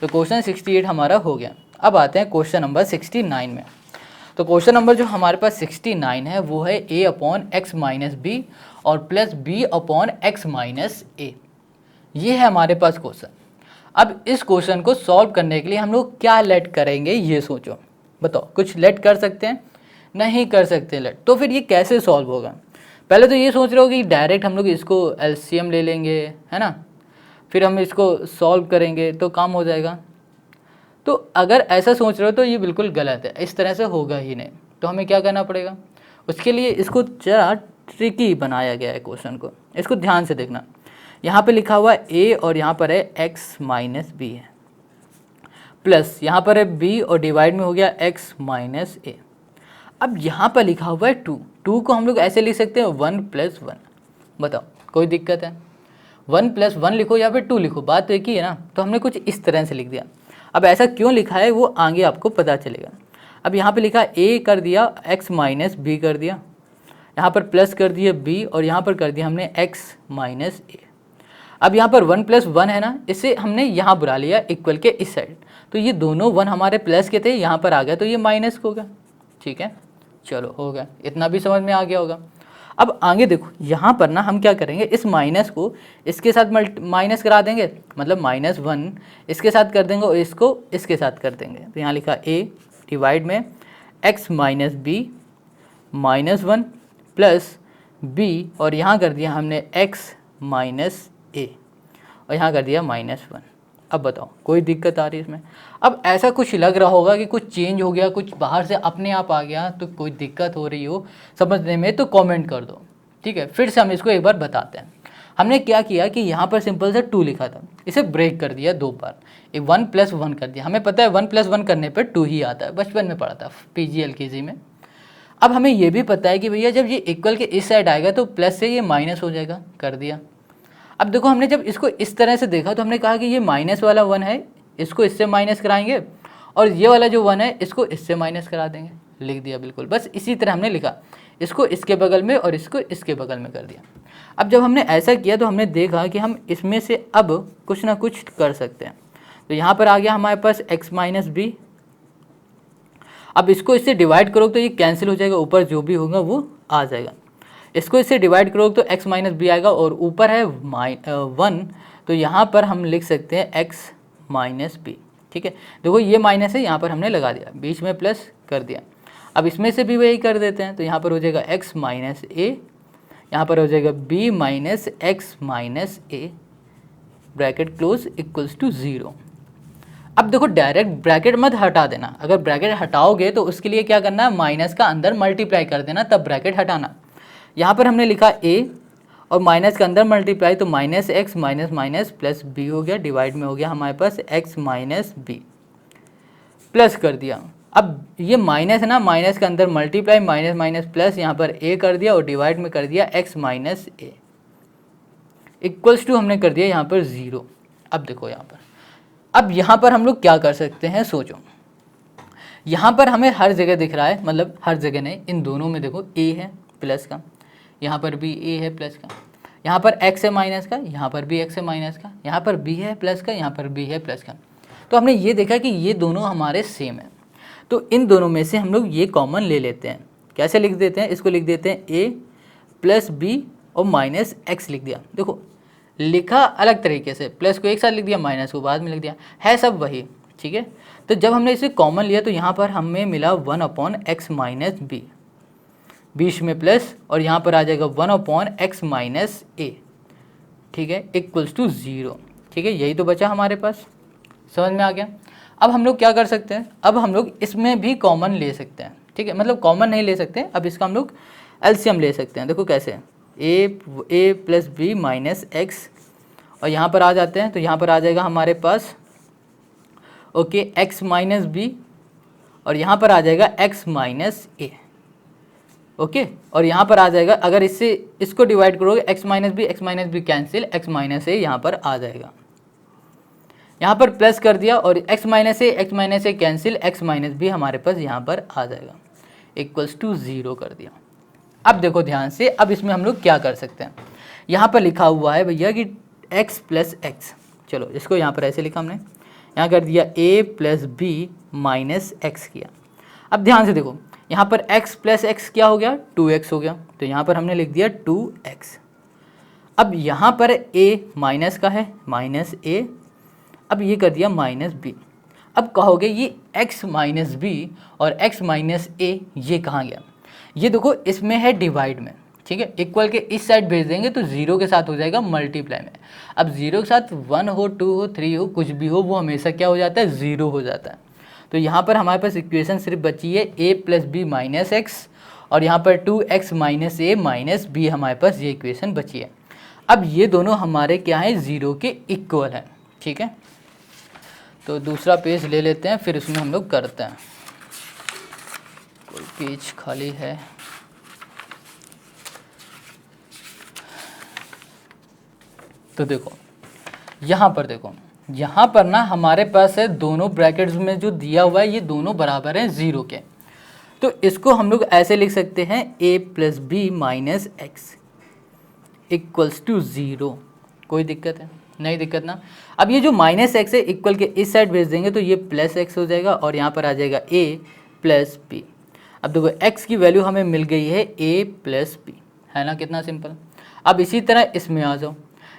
तो क्वेश्चन 68 हमारा हो गया। अब आते हैं क्वेश्चन नंबर 69 में। तो क्वेश्चन नंबर जो हमारे पास 69 है वो है a/x - b और +b/x - a। ये है हमारे पास क्वेश्चन। अब इस क्वेश्चन को सॉल्व करने के लिए हम लोग क्या लेट करेंगे ये सोचो, बताओ। कुछ लेट कर सकते हैं? नहीं कर सकते लेट। तो फिर ये कैसे सॉल्व होगा? पहले तो ये सोच रहे हो कि डायरेक्ट हम लोग इसको एलसीएम ले लेंगे, है ना, फिर हम इसको सॉल्व करेंगे तो काम हो जाएगा। तो अगर ऐसा सोच रहे हो तो ये बिल्कुल गलत है, इस तरह से होगा ही नहीं। तो हमें क्या करना पड़ेगा, उसके लिए इसको जरा ट्रिकी बनाया गया है क्वेश्चन को। इसको ध्यान से देखना, यहाँ पे लिखा हुआ है a और यहाँ पर है x - b है, प्लस यहाँ पर है b और डिवाइड में हो गया x - a। अब यहाँ पर लिखा हुआ है 2 को हम लोग ऐसे लिख सकते हैं 1 + 1। बताओ कोई दिक्कत है? 1 + 1 लिखो या फिर 2 लिखो, बात तो एक ही है ना। तो हमने कुछ इस तरह से लिख दिया। अब ऐसा क्यों लिखा है वो आगे आपको पता चलेगा। अब यहाँ पे लिखा a कर दिया, x - b कर दिया, यहाँ पर प्लस कर दिया b और यहाँ पर कर दिया हमने x - a। अब यहाँ पर 1 + 1 है ना, इसे हमने यहाँ बुला लिया इक्वल के इस साइड। तो ये दोनों 1 हमारे प्लस के थे, यहाँ पर आ गया तो ये माइनस हो गया। ठीक है, चलो हो गया, इतना भी समझ में आ गया होगा। अब आगे देखो, यहाँ पर ना हम क्या करेंगे, इस माइनस को इसके साथ माइनस करा देंगे, मतलब -1 इसके साथ कर देंगे और इसको इसके साथ कर देंगे। तो यहाँ लिखा a डिवाइड में x - b -1 प्लस b और यहाँ कर दिया हमने x - a और यहाँ कर दिया -1। अब बताओ कोई दिक्कत आ रही है इसमें? अब ऐसा कुछ लग रहा होगा कि कुछ चेंज हो गया, कुछ बाहर से अपने आप आ गया, तो कोई दिक्कत हो रही हो समझने में तो कमेंट कर दो, ठीक है। फिर से हम इसको एक बार बताते हैं। हमने क्या किया कि यहाँ पर सिंपल से 2 लिखा था, इसे ब्रेक कर दिया 2 बार, एक 1 + 1 कर दिया। हमें पता है 1 + 1 करने पर 2 ही आता है, बचपन में पढ़ा था PG LKG में। अब हमें ये भी पता है कि भैया जब ये इक्वल के इस साइड आएगा तो प्लस से ये माइनस हो जाएगा, कर दिया। अब देखो हमने जब इसको इस तरह से देखा तो हमने कहा कि ये माइनस वाला 1 है, इसको इससे माइनस कराएंगे, और ये वाला जो 1 है इसको इससे माइनस करा देंगे, लिख दिया बिल्कुल। बस इसी तरह हमने लिखा, इसको इसके बगल में और इसको इसके बगल में कर दिया। अब जब हमने ऐसा किया तो हमने देखा कि हम इसमें से अब कुछ ना कुछ कर सकते हैं। तो यहाँ पर आ गया हमारे पास x - b। अब इसको इससे डिवाइड करो तो ये कैंसिल हो जाएगा, ऊपर जो भी होगा वो आ जाएगा। इसको इससे डिवाइड करो तो x - b आएगा, और ऊपर है 1, तो यहाँ पर हम लिख सकते हैं x - b, ठीक है। देखो ये माइनस है, यहाँ पर हमने लगा दिया, बीच में प्लस कर दिया। अब इसमें से भी वही कर देते हैं, तो यहाँ पर हो जाएगा x - a, यहाँ पर हो जाएगा b - x - a, bracket close equals to 0। अब देखो डायरेक्ट ब्रैकेट मत हटा देना, अगर ब्रैकेट हटाओगे तो उसके लिए क्या करना है, माइनस का अंदर मल्टीप्लाई कर देना, तब ब्रैकेट हटाना। यहाँ पर हमने लिखा a और माइनस के अंदर मल्टीप्लाई, तो -x - प्लस b हो गया, डिवाइड में हो गया हमारे पास x - b, प्लस कर दिया। अब ये माइनस है ना, माइनस के अंदर मल्टीप्लाई, माइनस माइनस प्लस, यहाँ पर a कर दिया और डिवाइड में कर दिया x - a, इक्वल्स टू हमने कर दिया यहाँ पर 0। अब देखो यहाँ पर, अब यहाँ पर हम लोग क्या कर सकते हैं, सोचो। यहाँ पर हमें हर जगह दिख रहा है, मतलब हर जगह नहीं, इन दोनों में देखो a है प्लस का, यहाँ पर भी a है प्लस का, यहाँ पर x है माइनस का, यहाँ पर भी x है माइनस का, यहाँ पर b है प्लस का, यहाँ पर b है प्लस का। तो हमने ये देखा कि ये दोनों हमारे सेम है, तो इन दोनों में से हम लोग ये कॉमन ले लेते हैं। कैसे लिख देते हैं, इसको लिख देते हैं a + b और -x लिख दिया। देखो लिखा अलग तरीके से, प्लस को एक साथ लिख दिया, माइनस को बाद में लिख दिया, है सब वही, ठीक है। तो जब हमने इसे कॉमन लिया तो यहाँ पर हमें मिला 1/x - b, बीच में प्लस, और यहाँ पर आ जाएगा 1/x - a, ठीक है, इक्वल्स टू 0, ठीक है। यही तो बचा हमारे पास, समझ में आ गया। अब हम लोग क्या कर सकते हैं, अब हम लोग इसमें भी कॉमन ले सकते हैं, ठीक है, मतलब कॉमन नहीं ले सकते, अब इसका हम लोग एलसीएम ले सकते हैं। देखो कैसे, a + b - x, और यहाँ पर आ जाते हैं तो यहाँ पर आ जाएगा हमारे पास ओके x - b, और यहाँ पर आ जाएगा x - a, ओके। और यहाँ पर आ जाएगा, अगर इससे इसको डिवाइड करोगे x - b cancel, x - a यहाँ पर आ जाएगा, यहाँ पर प्लस कर दिया, और x - a cancel, x - b हमारे पास यहाँ पर आ जाएगा, इक्वल्स टू 0 कर दिया। अब देखो ध्यान से, अब इसमें हम लोग क्या कर सकते हैं, यहाँ पर लिखा हुआ है भैया कि x + x, चलो इसको यहाँ पर ऐसे लिखा हमने, यहाँ कर दिया a + b - x किया। अब ध्यान से देखो, यहाँ पर x + x क्या हो गया, 2x हो गया, तो यहाँ पर हमने लिख दिया 2x। अब यहाँ पर a माइनस का है, -a, अब ये कर दिया -b। अब कहोगे ये x - b और x - a ये कहाँ गया, ये देखो इसमें है डिवाइड में, ठीक है, इक्वल के इस साइड भेज देंगे तो 0 के साथ हो जाएगा मल्टीप्लाई में। अब 0 के साथ 1 हो, 2 हो, 3 हो, कुछ भी हो, वो हमेशा क्या हो जाता है, 0 हो जाता है। तो यहाँ पर हमारे पास इक्वेशन सिर्फ बची है a + b - x, और यहाँ पर 2x - a - b हमारे पास ये इक्वेशन बची है। अब ये दोनों हमारे क्या है, 0 के इक्वल है, ठीक है। तो दूसरा पेज ले लेते हैं, फिर उसमें हम लोग करते हैं। कोई पेज खाली है, तो देखो यहाँ पर, देखो यहाँ पर ना हमारे पास है दोनों ब्रैकेट्स में जो दिया हुआ है ये दोनों बराबर हैं 0 के, तो इसको हम लोग ऐसे लिख सकते हैं a + b - x equals to 0। कोई दिक्कत है, नहीं दिक्कत ना। अब ये जो -x है इक्वल के इस साइड भेज देंगे तो ये +x हो जाएगा, और यहाँ पर आ जाएगा a + b। अब देखो x की वैल्यू हमें मिल गई है a + b, है ना, कितना सिंपल। अब इसी तरह इसमें आ जाओ,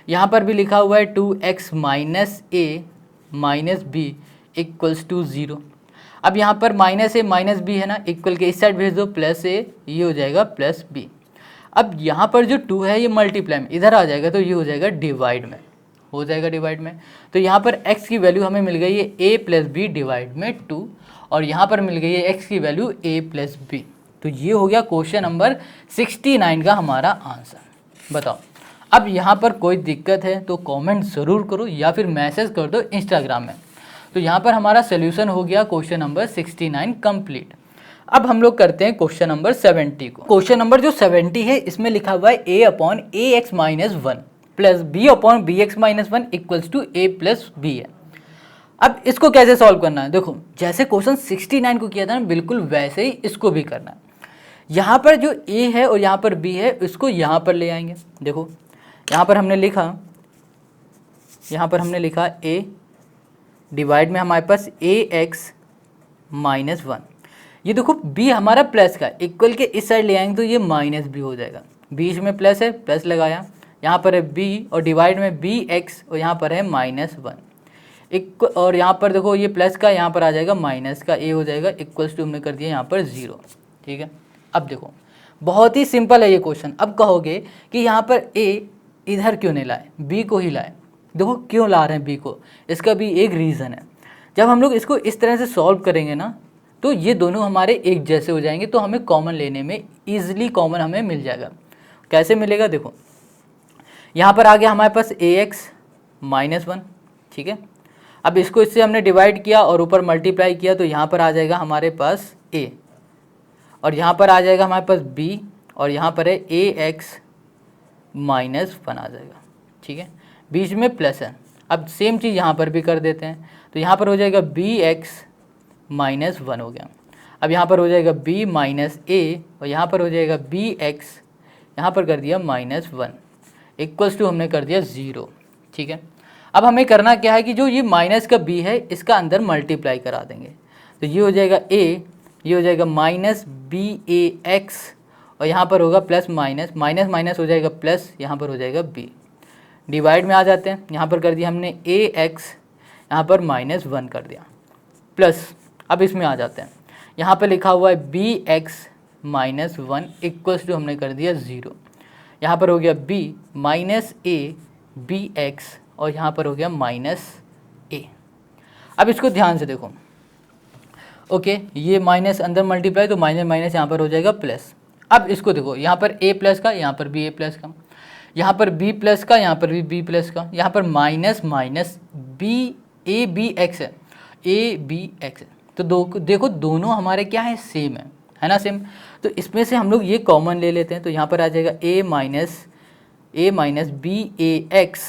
यहाँ पर भी लिखा हुआ है 2x - a - b equals to 0। अब यहाँ पर -a - b है ना, इक्वल के इस साइड भेज दो, +a, ये हो जाएगा +b। अब यहाँ पर जो 2 है ये मल्टीप्लाई में इधर आ जाएगा तो ये हो जाएगा डिवाइड में, हो जाएगा डिवाइड में। तो यहाँ पर x की वैल्यू हमें मिल गई है a प्लस बी डिवाइड में 2 और यहाँ पर मिल गई है x की वैल्यू a प्लस बी। तो ये हो गया क्वेश्चन नंबर 69 का हमारा आंसर। बताओ अब यहाँ पर कोई दिक्कत है तो कमेंट ज़रूर करो या फिर मैसेज कर दो इंस्टाग्राम में। तो यहाँ पर हमारा सोल्यूशन हो गया क्वेश्चन नंबर 69 कंप्लीट। अब हम लोग करते हैं क्वेश्चन नंबर 70 को। क्वेश्चन नंबर जो 70 है इसमें लिखा हुआ है a upon a x minus one plus b upon b x minus one equals to a plus b है। अब इसको कैसे सॉल्व करना है, देखो जैसे क्वेश्चन 69 को किया था ना बिल्कुल वैसे ही इसको भी करना है। यहाँ पर जो a है और यहाँ पर b है इसको यहाँ पर ले आएंगे। देखो यहाँ पर हमने लिखा a डिवाइड में हमारे पास ए एक्स माइनस वन। ये देखो b हमारा प्लस का इक्वल के इस साइड ले आएंगे तो ये माइनस b हो जाएगा। बीच में प्लस है, प्लस लगाया, यहाँ पर है b और डिवाइड में बी एक्स और यहाँ पर है माइनस वन और यहाँ पर देखो ये प्लस का यहाँ पर आ जाएगा माइनस का a हो जाएगा इक्वल्स टू हमने कर दिया यहाँ पर 0। ठीक है, अब देखो बहुत ही सिंपल है ये क्वेश्चन। अब कहोगे कि यहाँ पर a इधर क्यों नहीं लाए, b को ही लाए। देखो क्यों ला रहे हैं b को, इसका भी एक रीज़न है। जब हम लोग इसको इस तरह से सॉल्व करेंगे ना तो ये दोनों हमारे एक जैसे हो जाएंगे, तो हमें कॉमन लेने में ईजिली कॉमन हमें मिल जाएगा। कैसे मिलेगा, देखो यहाँ पर आ गया हमारे पास ए एक्स माइनस वन। ठीक है, अब इसको इससे हमने डिवाइड किया और ऊपर मल्टीप्लाई किया तो यहाँ पर आ जाएगा हमारे पास a और यहाँ पर आ जाएगा हमारे पास b और यहाँ पर है ए एक्स माइनस वन आ जाएगा। ठीक है, बीच में प्लस है। अब सेम चीज़ यहाँ पर भी कर देते हैं तो यहाँ पर हो जाएगा बी एक्स माइनस वन हो गया। अब यहाँ पर हो जाएगा b माइनस ए और यहाँ पर हो जाएगा बी एक्स, यहाँ पर कर दिया माइनस वन इक्वल्स टू हमने कर दिया 0। ठीक है, अब हमें करना क्या है कि जो ये माइनस का b है इसका अंदर मल्टीप्लाई करा देंगे तो ये हो जाएगा a, ये हो जाएगा माइनस बी ए एक्स और यहाँ पर होगा प्लस माइनस, माइनस माइनस हो जाएगा प्लस, यहाँ पर हो जाएगा b। डिवाइड में आ जाते हैं, यहाँ पर कर दिया हमने ए एक्स, यहाँ पर माइनस वन कर दिया प्लस। अब इसमें आ जाते हैं, यहाँ पे लिखा हुआ है b x minus one equals to हमने कर दिया 0। यहाँ पर हो गया b minus a b x और यहाँ पर हो गया माइनस a। अब इसको ध्यान से देखो, ओके ये माइनस अंदर मल्टीप्लाई तो माइनस माइनस यहाँ पर हो जाएगा प्लस। अब इसको देखो यहाँ पर a प्लस का, यहाँ पर भी a प्लस का, यहाँ पर b प्लस का, यहाँ पर भी b प्लस का, यहाँ पर minus minus b a b x है, a b x है। तो देखो दोनों हमारे क्या है, सेम है ना, सेम। तो इसमें से हम लोग ये कॉमन ले लेते हैं तो यहाँ पर आ जाएगा a minus b a x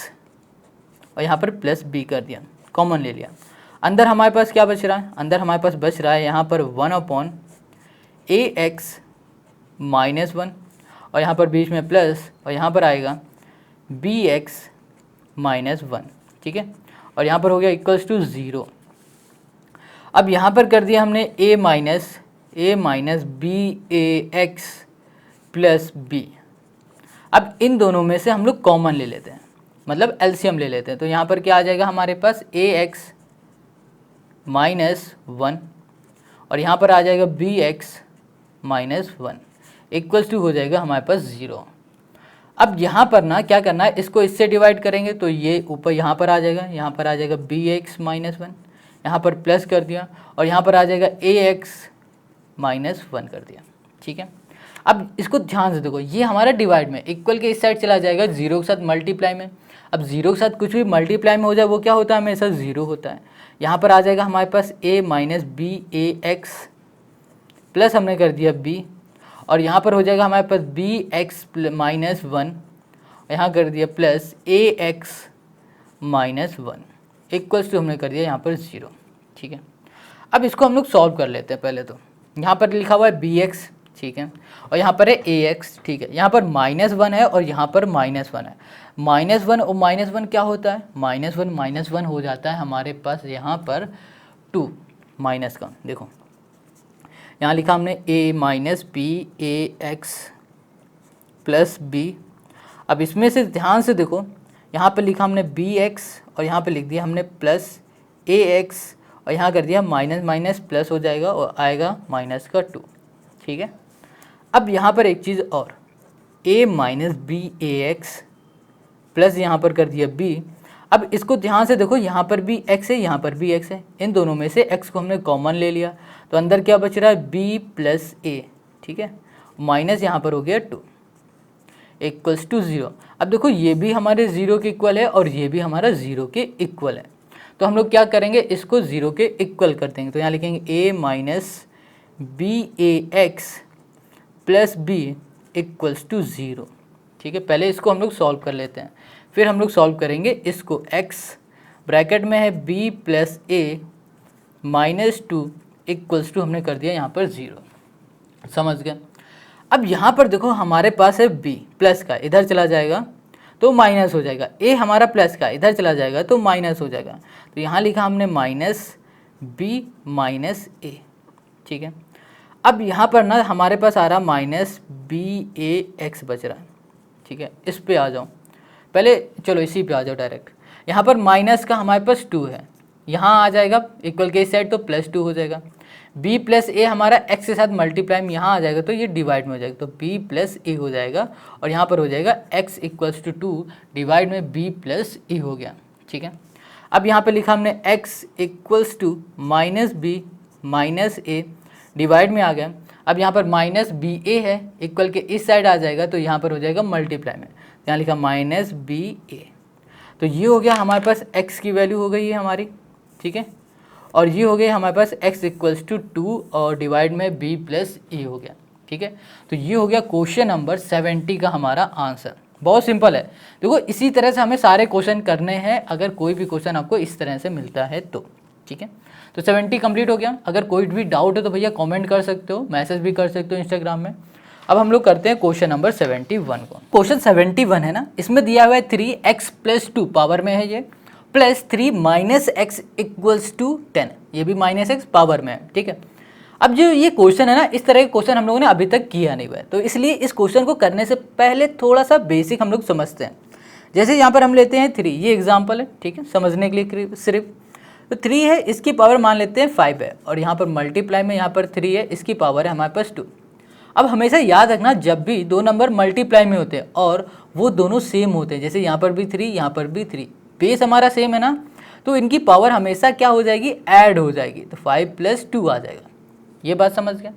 और यहाँ पर प्लस b कर दिया, कॉमन ले लिया। अंदर हमारे पास क्या बच रहा है, अंदर हमारे पास बच रहा है यहाँ पर 1 upon a x minus one और यहाँ पर बीच में प्लस और यहाँ पर आएगा बी एक्स माइनस वन। ठीक है, और यहाँ पर हो गया इक्वल्स टू 0। अब यहाँ पर कर दिया हमने a minus b a x plus b. अब इन दोनों में से हम लोग कॉमन ले लेते हैं, मतलब एलसीएम ले लेते हैं। तो यहाँ पर क्या आ जाएगा हमारे पास ए एक्स माइनस वन और यहाँ पर आ जाएगा b x minus one equals to हो जाएगा हमारे पास 0। अब यहाँ पर ना क्या करना है, इसको इससे डिवाइड करेंगे तो ये ऊपर यहाँ पर आ जाएगा, यहाँ पर आ जाएगा बी एक्स माइनस वन, यहाँ पर प्लस कर दिया और यहाँ पर आ जाएगा ए एक्स माइनस वन कर दिया। ठीक है, अब इसको ध्यान से देखो, ये हमारा डिवाइड में इक्वल के इस साइड चला जाएगा 0 के साथ मल्टीप्लाई में। अब 0 के साथ कुछ भी मल्टीप्लाई में हो जाए वो क्या होता है, हमेशा 0 होता है। यहाँ पर आ जाएगा हमारे पास a minus b a x plus हमने कर दिया b और यहाँ पर हो जाएगा हमारे पास बी एक्स माइनस वन, यहाँ कर दिया plus a x minus one equals to हमने कर दिया यहाँ पर 0। ठीक है, अब इसको हम लोग सॉल्व कर लेते हैं। पहले तो यहाँ पर लिखा हुआ है बी एक्स, ठीक है, और यहाँ पर है ए एक्स। ठीक है, यहाँ पर माइनस वन है और यहाँ पर माइनस वन है। माइनस वन और माइनस वन क्या होता है, माइनस वन हो जाता है हमारे पास यहाँ पर 2 माइनस का। देखो यहाँ लिखा हमने a minus b a x plus b. अब इसमें से ध्यान से देखो, यहाँ पर लिखा हमने बी एक्स और यहाँ पर लिख दिया हमने प्लस ए एक्स और यहाँ कर दिया माइनस माइनस प्लस हो जाएगा और आएगा माइनस का 2। ठीक है, अब यहाँ पर एक चीज़ और, a minus b a x plus यहाँ पर कर दिया b। अब इसको ध्यान से देखो, यहाँ पर भी x है, यहाँ पर भी x है, इन दोनों में से x को हमने कॉमन ले लिया, तो अंदर क्या बच रहा है b प्लस a, ठीक है, माइनस यहाँ पर हो गया 2 इक्वल्स टू 0। अब देखो ये भी हमारे 0 के इक्वल है और ये भी हमारा 0 के इक्वल है, तो हम लोग क्या करेंगे, इसको 0 के इक्वल कर देंगे। तो यहाँ लिखेंगे a minus b a x plus b equals to 0, ठीक है। पहले इसको हम लोग सॉल्व कर लेते हैं, फिर हम लोग सॉल्व करेंगे इसको। x ब्रैकेट में है b plus a minus 2 equals to हमने कर दिया यहाँ पर 0, समझ गए। अब यहाँ पर देखो हमारे पास है b प्लस का, इधर चला जाएगा तो माइनस हो जाएगा, a हमारा प्लस का, इधर चला जाएगा तो माइनस हो जाएगा, तो यहाँ लिखा हमने माइनस b माइनस a, ठीक है। अब यहाँ पर ना हमारे पास आ रहा माइनस बी ए एक्स बच रहा है, ठीक है। इस पे आ जाओ पहले, चलो इसी पे आ जाओ डायरेक्ट। यहाँ पर माइनस का हमारे पास 2 है, यहाँ आ जाएगा इक्वल के इस साइड तो प्लस 2 हो जाएगा। b प्लस ए हमारा x के साथ मल्टीप्लाई में यहाँ आ जाएगा तो ये डिवाइड में हो जाएगा, तो b प्लस ए हो जाएगा और यहाँ पर हो जाएगा x इक्वल्स टू 2 डिवाइड में b प्लस ए हो गया, ठीक है। अब यहाँ पर लिखा हमने x equals to minus b minus a divide में आ गया। अब यहाँ पर माइनस बी ए है, इक्वल के इस साइड आ जाएगा तो यहाँ पर हो जाएगा मल्टीप्लाई में, यहाँ लिखा माइनस बी ए, तो ये हो गया हमारे पास x की वैल्यू हो गई है हमारी, ठीक है। और ये हो गया हमारे पास x इक्वल्स टू 2 और डिवाइड में b प्लस ए हो गया, ठीक है। तो ये हो गया क्वेश्चन नंबर 70 का हमारा आंसर। बहुत सिंपल है, देखो इसी तरह से हमें सारे क्वेश्चन करने हैं अगर कोई भी क्वेश्चन आपको इस तरह से मिलता है तो, ठीक है। तो 70 कंप्लीट हो गया। अगर कोई भी डाउट है तो भैया कमेंट कर सकते हो, मैसेज भी कर सकते हो इंस्टाग्राम में। अब हम लोग करते हैं क्वेश्चन नंबर 71 को। क्वेश्चन 71 है ना, इसमें दिया हुआ है 3x प्लस 2 पावर में है ये, plus 3 minus x equals to 10, ये भी माइनस एक्स पावर में है, ठीक है। अब जो ये क्वेश्चन है ना, इस तरह के क्वेश्चन हम लोगों ने अभी तक किया नहीं हुआ है, तो इसलिए इस क्वेश्चन को करने से पहले थोड़ा सा बेसिक हम लोग समझते हैं। जैसे यहाँ पर हम लेते हैं 3, ये एग्जाम्पल है, ठीक है, समझने के लिए सिर्फ। तो 3 है, इसकी पावर मान लेते हैं 5 है, और यहाँ पर मल्टीप्लाई में यहाँ पर 3 है, इसकी पावर है हमारे पास 2। अब हमेशा याद रखना, जब भी दो नंबर मल्टीप्लाई में होते हैं और वो दोनों सेम होते हैं, जैसे यहाँ पर भी 3 यहाँ पर भी 3, बेस हमारा सेम है ना, तो इनकी पावर हमेशा क्या हो जाएगी, ऐड हो जाएगी, तो 5 प्लस 2 आ जाएगा। ये बात समझ गया।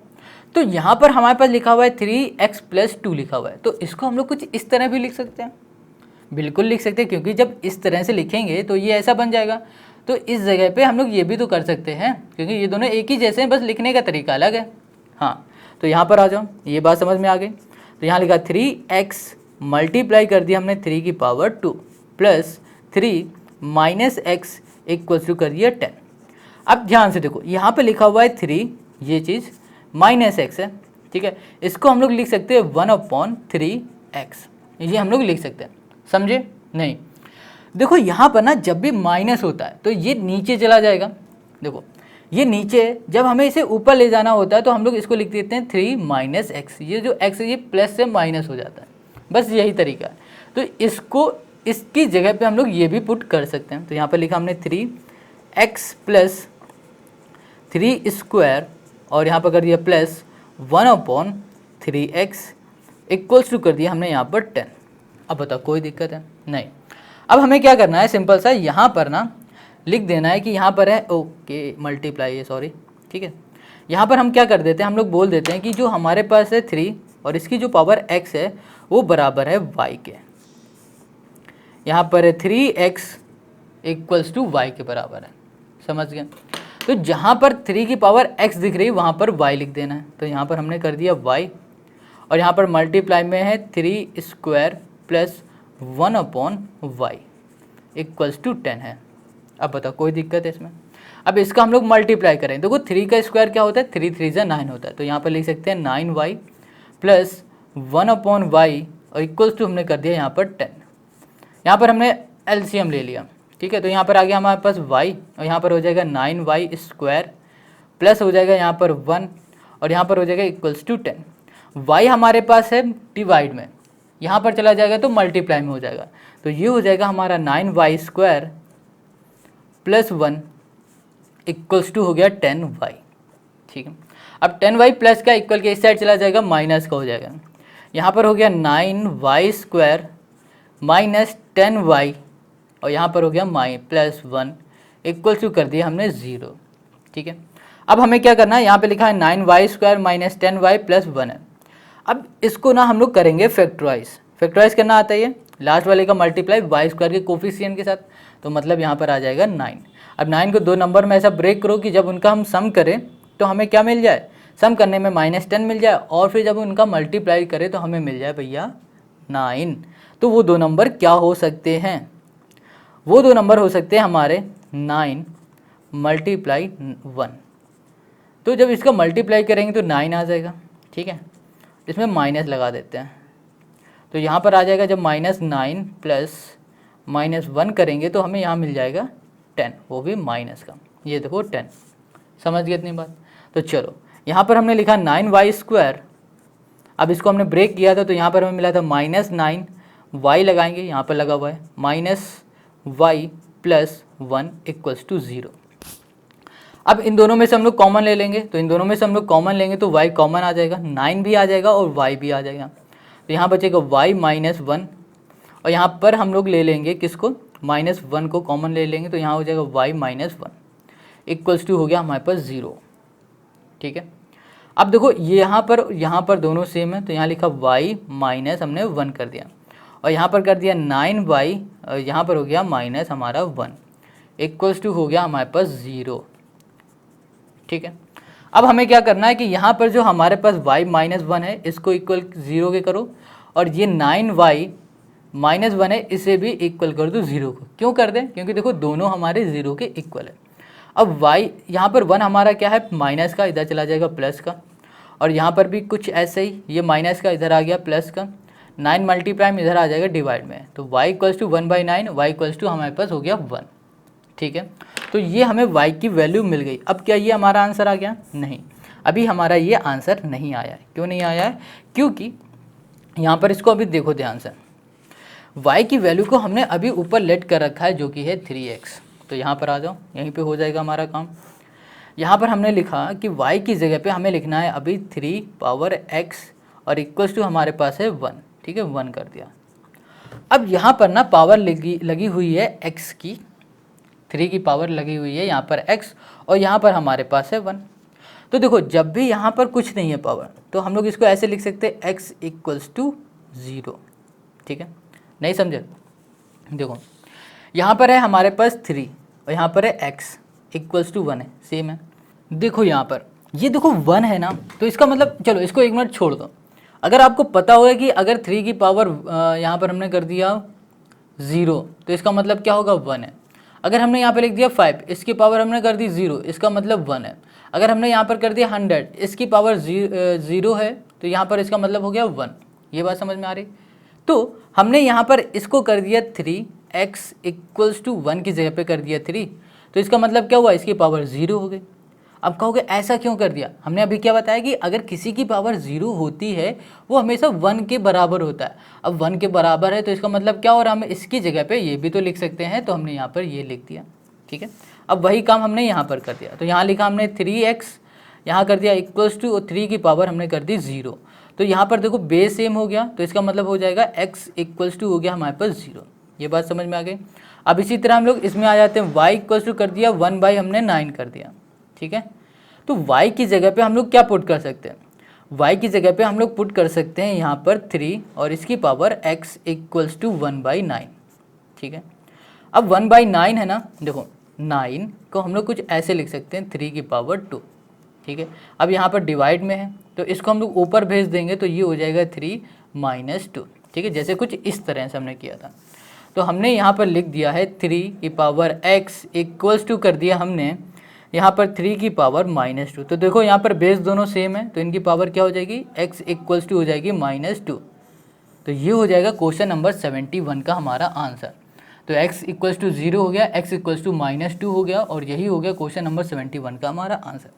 तो यहाँ पर हमारे पास लिखा हुआ है 3x प्लस 2 लिखा हुआ है, तो इसको हम लोग कुछ इस तरह भी लिख सकते हैं, बिल्कुल लिख सकते हैं, क्योंकि जब इस तरह से लिखेंगे तो ये ऐसा बन जाएगा। तो इस जगह पे हम लोग ये भी तो कर सकते हैं, क्योंकि ये दोनों एक ही जैसे हैं, बस लिखने का तरीका अलग है। हाँ, तो यहाँ पर आ जाओ, ये बात समझ में आ गई। तो यहाँ लिखा 3x मल्टीप्लाई कर दिया हमने 3 की power 2 plus 3 minus x equals to कर दिया 10। अब ध्यान से देखो, यहाँ पे लिखा हुआ है 3, ये चीज़ माइनस एक्स है, ठीक है। इसको हम लोग लिख सकते हैं 1/3x, ये हम लोग लिख सकते हैं, समझे नहीं। देखो यहाँ पर ना जब भी माइनस होता है तो ये नीचे चला जाएगा, देखो ये नीचे, जब हमें इसे ऊपर ले जाना होता है तो हम लोग इसको लिख देते हैं 3 माइनस एक्स, ये जो x है ये प्लस से माइनस हो जाता है, बस यही तरीका है। तो इसको इसकी जगह पे हम लोग ये भी पुट कर सकते हैं। तो यहाँ पर लिखा हमने 3x प्लस 3 स्क्वायर और यहाँ पर कर दिया प्लस 1/3x इक्वल्स टू कर दिया हमने यहाँ पर 10। अब बताओ कोई दिक्कत है नहीं। अब हमें क्या करना है, सिंपल सा यहाँ पर ना लिख देना है कि यहाँ पर है ओके मल्टीप्लाई है, सॉरी, ठीक है। यहाँ पर हम क्या कर देते हैं, हम लोग बोल देते हैं कि जो हमारे पास है 3 और इसकी जो पावर x है वो बराबर है y के। यहाँ पर है 3x इक्वल्स टू y के बराबर है, समझ गए। तो जहाँ पर 3 की पावर x दिख रही है वहाँ पर y लिख देना है। तो यहाँ पर हमने कर दिया y, और यहाँ पर मल्टीप्लाई में है 3 square plus 1/y equals to 10 है। अब बताओ कोई दिक्कत है इसमें। अब इसका हम लोग मल्टीप्लाई करें, देखो 3 का स्क्वायर क्या होता है, 3 3 जा 9 होता है, तो यहाँ पर लिख सकते हैं 9y प्लस 1/y और इक्वल्स टू हमने कर दिया यहाँ पर 10। यहाँ पर हमने एलसीएम ले लिया, ठीक है। तो यहाँ पर आ गया हमारे पास y और यहाँ पर हो जाएगा 9y स्क्वायर प्लस हो जाएगा यहाँ पर 1 और यहाँ पर हो जाएगा इक्वल्स टू 10। y हमारे पास है डिवाइड में, यहाँ पर चला जाएगा तो मल्टीप्लाई में हो जाएगा, तो ये हो जाएगा हमारा 9y square plus 1 equals to हो गया 10y, ठीक है। अब 10y प्लस का इक्वल के इस साइड चला जाएगा, माइनस का हो जाएगा। यहाँ पर हो गया 9y स्क्वायर माइनस 10y और यहाँ पर हो गया +1 इक्वल टू कर दिया हमने 0। ठीक है, अब हमें क्या करना है, यहाँ पे लिखा है 9y² माइनस 10y प्लस 1 है। अब इसको ना हम लोग करेंगे फैक्टराइज करना आता है, ये लास्ट वाले का मल्टीप्लाई y² के कोफिशिएंट के साथ, तो मतलब यहाँ पर आ जाएगा 9। अब 9 को 2 नंबर में ऐसा ब्रेक करो कि जब उनका हम सम करें तो हमें क्या मिल जाए, सम करने में -10 मिल जाए, और फिर जब उनका मल्टीप्लाई करें तो हमें मिल जाए भैया 9। तो वो 2 नंबर क्या हो सकते हैं, वो 2 नंबर हो सकते हैं हमारे 9 × 1। तो जब इसका मल्टीप्लाई करेंगे तो 9 आ जाएगा। ठीक है, इसमें माइनस लगा देते हैं, तो यहाँ पर आ जाएगा जब -9 प्लस -1 करेंगे तो हमें यहाँ मिल जाएगा 10, वो भी माइनस का। ये देखो 10, समझ गए इतनी बात। तो चलो यहाँ पर हमने लिखा 9y², अब इसको हमने ब्रेक किया था तो यहाँ पर हमें मिला था -9, y लगाएंगे, यहाँ पर लगा हुआ है -y प्लस 1 इक्वल्स टू 0। अब इन दोनों में से हम लोग कॉमन ले लेंगे, तो इन दोनों में से हम लोग कॉमन लेंगे तो y कॉमन आ जाएगा, 9 भी आ जाएगा और y भी आ जाएगा, तो यहाँ बचेगा y -1, और यहाँ पर हम लोग ले लेंगे किसको, -1 को कॉमन ले लेंगे, तो यहाँ हो जाएगा y -1 इक्वल्स टू हो गया हमारे पास 0। ठीक है, अब देखो यहाँ पर दोनों सेम है, तो यहाँ लिखा y माइनस हमने 1 कर दिया, और यहाँ पर कर दिया 9y, और यहाँ पर हो गया माइनस हमारा 1 इक्वल्स टू हो गया हमारे पास 0। ठीक है, अब हमें क्या करना है कि यहाँ पर जो हमारे पास y -1 है इसको इक्वल 0 के करो, और ये 9y -1 है इसे भी इक्वल कर दो 0 को। क्यों कर दें, क्योंकि देखो दोनों हमारे 0 के इक्वल है। अब y यहाँ पर 1 हमारा क्या है, माइनस का, इधर चला जाएगा प्लस का, और यहाँ पर भी कुछ ऐसे ही, ये माइनस का इधर आ गया प्लस का, 9 मल्टीप्लाई में इधर आ जाएगा डिवाइड में, तो y equals to 1/9, y equals to हमारे पास हो गया 1। ठीक है, तो ये हमें y की वैल्यू मिल गई। अब क्या ये हमारा आंसर आ गया, नहीं, अभी हमारा ये आंसर नहीं आया है। क्यों नहीं आया है, क्योंकि यहाँ पर इसको अभी देखो ध्यान से, y की वैल्यू को हमने अभी ऊपर लेट कर रखा है जो कि है 3x। तो यहाँ पर आ जाओ, यहीं पे हो जाएगा हमारा काम। यहाँ पर हमने लिखा कि y की जगह पे हमें लिखना है अभी 3x और इक्वल्स टू हमारे पास है 1। ठीक है, 1 कर दिया। अब यहाँ पर ना पावर लगी हुई है x की, 3 की पावर लगी हुई है यहाँ पर x, और यहाँ पर हमारे पास है 1। तो देखो जब भी यहाँ पर कुछ नहीं है पावर, तो हम लोग इसको ऐसे लिख सकते हैं x इक्वल्स टू 0। ठीक है, नहीं समझे, देखो यहाँ पर है हमारे पास 3 और यहाँ पर है x इक्वल्स टू 1 है, सेम है। देखो यहाँ पर ये देखो 1 है ना, तो इसका मतलब, चलो इसको एक मिनट छोड़ दो, अगर आपको पता होगा कि अगर 3 की पावर यहाँ पर हमने कर दिया 0 तो इसका मतलब क्या होगा, 1 है। अगर हमने यहाँ पर लिख दिया 5, इसकी पावर हमने कर दी 0, इसका मतलब 1 है। अगर हमने यहाँ पर कर दिया 100, इसकी पावर 0 है, तो यहाँ पर इसका मतलब हो गया 1। ये बात समझ में आ रही। तो हमने यहाँ पर इसको कर दिया 3x इक्वल्स टू 1 की जगह पे कर दिया 3, तो इसका मतलब क्या हुआ, इसकी पावर 0 हो गई। अब कहोगे ऐसा क्यों कर दिया, हमने अभी क्या बताया कि अगर किसी की पावर 0 होती है वो हमेशा 1 के बराबर होता है। अब 1 के बराबर है तो इसका मतलब क्या हो रहा है, हम इसकी जगह पे ये भी तो लिख सकते हैं, तो हमने यहाँ पर ये लिख दिया। ठीक है, अब वही काम हमने यहाँ पर कर दिया, तो यहाँ लिखा हमने 3x, यहाँ कर दिया इक्वल्स टू 3 की पावर हमने कर दी 0, तो यहाँ पर देखो बेस सेम हो गया, तो इसका मतलब हो जाएगा x इक्वल्स टू हो गया हमारे पास 0। ये बात समझ में आ गई। अब इसी तरह हम लोग इसमें आ जाते हैं, y इक्वल्स टू कर दिया 1 हमने 9 कर दिया। ठीक है, तो y की जगह पे हम लोग क्या पुट कर सकते हैं, y की जगह पे हम लोग पुट कर सकते हैं यहाँ पर 3 और इसकी पावर x इक्वल्स टू 1/9। ठीक है, अब 1/9 है ना, देखो 9 को हम लोग कुछ ऐसे लिख सकते हैं 3 की पावर 2। ठीक है, अब यहाँ पर डिवाइड में है तो इसको हम लोग ऊपर भेज देंगे, तो ये हो जाएगा 3 - 2। ठीक है, जैसे कुछ इस तरह से हमने किया था। तो हमने यहाँ पर लिख दिया है 3 की पावर x इक्वल्स टू कर दिया हमने यहाँ पर 3 की पावर -2। तो देखो यहाँ पर बेस दोनों सेम है, तो इनकी पावर क्या हो जाएगी, x इक्वल्स टू हो जाएगी -2। तो ये हो जाएगा क्वेश्चन नंबर 71 का हमारा आंसर। तो x इक्वल्स टू 0 हो गया, x इक्वल्स टू -2 हो गया, और यही हो गया क्वेश्चन नंबर 71 का हमारा आंसर।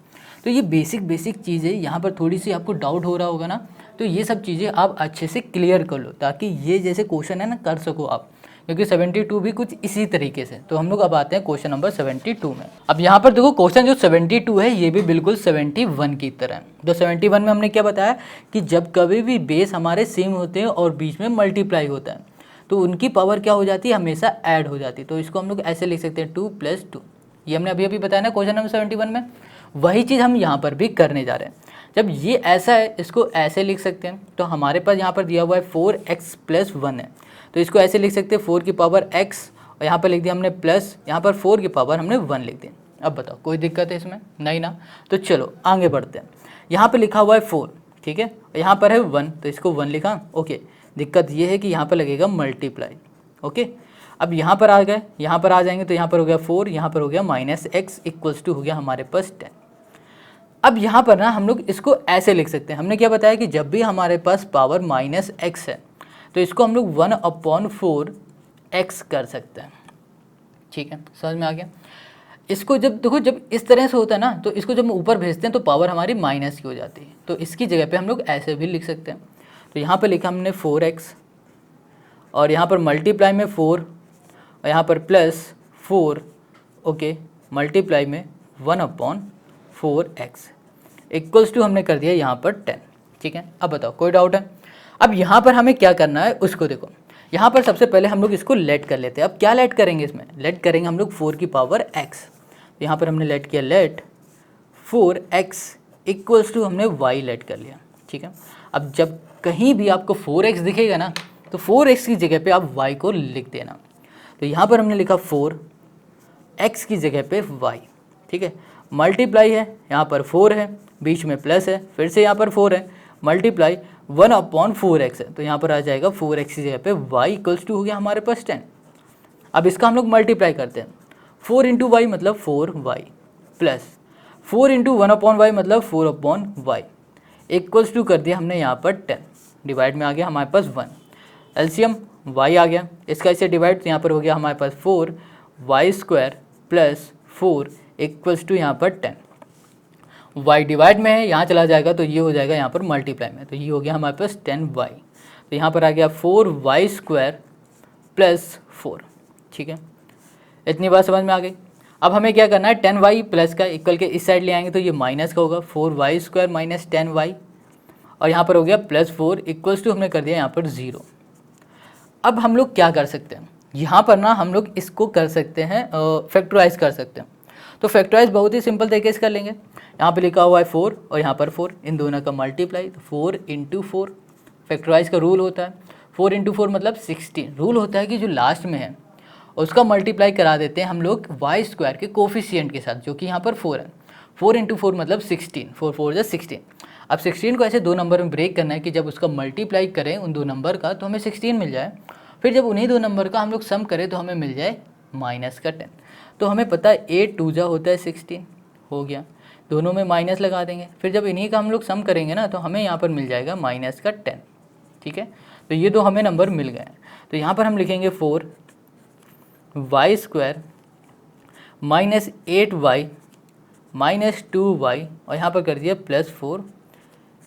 तो ये बेसिक चीज़ें, यहाँ पर थोड़ी सी आपको डाउट हो रहा होगा ना, तो ये सब चीज़ें आप अच्छे से क्लियर कर लो, ताकि ये जैसे क्वेश्चन है ना कर सको आप, क्योंकि 72 भी कुछ इसी तरीके से। तो हम लोग अब आते हैं क्वेश्चन नंबर 72 में। अब यहाँ पर देखो क्वेश्चन जो 72 है ये भी बिल्कुल 71 की तरह है। तो 71 में हमने क्या बताया कि जब कभी भी बेस हमारे सेम होते हैं और बीच में मल्टीप्लाई होता है, तो उनकी पावर क्या हो जाती है, हमेशा ऐड हो जाती है। तो इसको हम लोग ऐसे लिख सकते हैं 2 + 2। ये हमने अभी अभी बताया ना क्वेश्चन नंबर 71 में, वही चीज़ हम यहाँ पर भी करने जा रहे हैं। जब ये ऐसा है, इसको ऐसे लिख सकते हैं। तो हमारे पास यहाँ पर दिया हुआ है 4x + 1 है, तो इसको ऐसे लिख सकते हैं 4 की पावर x, और यहाँ पर लिख दिया हमने प्लस, यहाँ पर 4 की पावर हमने 1 लिख दिया। अब बताओ कोई दिक्कत है इसमें? नहीं ना। तो चलो आगे बढ़ते हैं। यहाँ पर लिखा हुआ है 4, ठीक है, यहाँ पर है 1, तो इसको 1 लिखा। ओके, दिक्कत ये है कि यहाँ पर लगेगा मल्टीप्लाई। ओके, अब यहाँ पर आ गए, यहाँ पर आ जाएंगे तो यहाँ पर हो गया 4, यहाँ पर हो गया -x = हो गया हमारे पास 10। अब यहाँ पर ना हम लोग इसको ऐसे लिख सकते हैं। हमने क्या बताया कि जब भी हमारे पास पावर -x है तो इसको हम लोग 1/4x कर सकते हैं। ठीक है, समझ में आ गया? इसको जब देखो, जब इस तरह से होता है ना, तो इसको जब हम ऊपर भेजते हैं तो पावर हमारी माइनस की हो जाती है। तो इसकी जगह पे हम लोग ऐसे भी लिख सकते हैं। तो यहाँ पर लिखा हमने 4x, और यहाँ पर मल्टीप्लाई में 4, और यहाँ पर +4, ओके, मल्टीप्लाई में 1/4x = हमने कर दिया यहाँ पर 10। ठीक है, अब बताओ कोई डाउट है? अब यहाँ पर हमें क्या करना है उसको देखो। यहाँ पर सबसे पहले हम लोग इसको लेट कर लेते हैं। अब क्या लेट करेंगे इसमें? लेट करेंगे हम लोग 4 की पावर x। तो यहाँ पर हमने लेट किया, लेट 4x = हमने y लेट कर लिया। ठीक है, अब जब कहीं भी आपको 4x दिखेगा ना, तो 4x की जगह पे आप y को लिख देना। तो यहाँ पर हमने लिखा 4, x की जगह पे y। ठीक है, मल्टीप्लाई है, यहाँ पर 4 है, बीच में प्लस है, फिर से यहाँ पर 4 है, मल्टीप्लाई 1/4x है, तो यहाँ पर आ जाएगा 4x की जगह पे y = हो गया हमारे पास 10। अब इसका हम लोग मल्टीप्लाई करते हैं। 4 × y मतलब 4y, प्लस 4 × 1/y मतलब 4/y = कर दिया हमने यहाँ पर 10। डिवाइड में आ गया हमारे पास 1, एलसीएम y आ गया, इसका इसे डिवाइड, तो यहाँ पर हो गया हमारे पास 4y² + 4 = यहाँ पर 10। y डिवाइड में है, यहाँ चला जाएगा तो ये हो जाएगा यहाँ पर मल्टीप्लाई में, तो ये हो गया हमारे पास 10y। तो यहाँ पर आ गया 4y² + 4। ठीक है, इतनी बात समझ में आ गई। अब हमें क्या करना है, 10y प्लस का इक्वल के इस साइड ले आएंगे तो ये माइनस का होगा, 4y² - 10y, और यहाँ पर हो गया +4 = हमने कर दिया यहाँ पर 0। अब हम लोग क्या कर सकते हैं, यहाँ पर ना हम लोग इसको कर सकते हैं फैक्टराइज कर सकते हैं। तो फैक्टराइज बहुत ही सिंपल तरीके से कर लेंगे। यहाँ पे लिखा हुआ है 4 और यहाँ पर 4, इन दोनों का मल्टीप्लाई, तो 4 × 4। फैक्टराइज का रूल होता है 4 × 4 मतलब 16। रूल होता है कि जो लास्ट में है उसका मल्टीप्लाई करा देते हैं हम लोग y² के कोफिशिएंट के साथ, जो कि यहाँ पर 4 है। 4 × 4 मतलब 16, 4 4 = 16। अब 16 को ऐसे दो नंबर में ब्रेक करना है कि जब उसका मल्टीप्लाई करें उन दो नंबर का तो हमें 16 मिल जाए, फिर जब उन्हीं दो नंबर का हम लोग सम करें तो हमें मिल जाए -10। तो हमें पता है 8 2 जा होता है 16, हो गया, दोनों में माइनस लगा देंगे, फिर जब इन्हीं का हम लोग सम करेंगे ना तो हमें यहाँ पर मिल जाएगा -10। ठीक है, तो ये दो हमें नंबर मिल गए। तो यहाँ पर हम लिखेंगे 4y² -8y -2y, और यहाँ पर कर दिया +4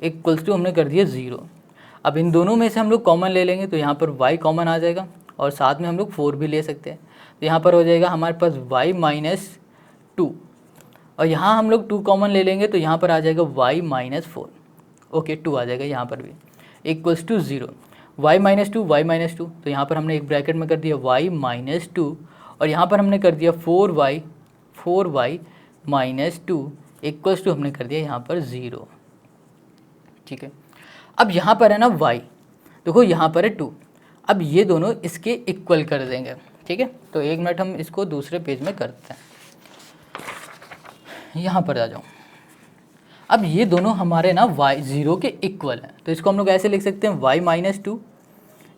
= हमने कर दिया 0। अब इन दोनों में से हम लोग कॉमन ले लेंगे तो यहाँ पर y कॉमन आ जाएगा, और साथ में हम लोग 4 भी ले सकते हैं। तो यहाँ पर हो जाएगा हमारे पास y - 2, और यहाँ हम लोग 2 कॉमन ले लेंगे तो यहाँ पर आ जाएगा y - 4। ओके, 2 आ जाएगा यहाँ पर भी, = 0। y - 2 y - 2, तो यहाँ पर हमने एक ब्रैकेट में कर दिया y - 2, और यहाँ पर हमने कर दिया 4y - 2 = हमने कर दिया यहाँ पर 0। ठीक है, अब यहाँ पर है ना y, देखो यहाँ पर है 2, अब ये दोनों इसके इक्वल कर देंगे। ठीक है, तो 1 मिनट हम इसको दूसरे पेज में करते हैं, यहाँ पर आ जाओ। अब ये दोनों हमारे ना y 0 के इक्वल हैं, तो इसको हम लोग ऐसे लिख सकते हैं y - 2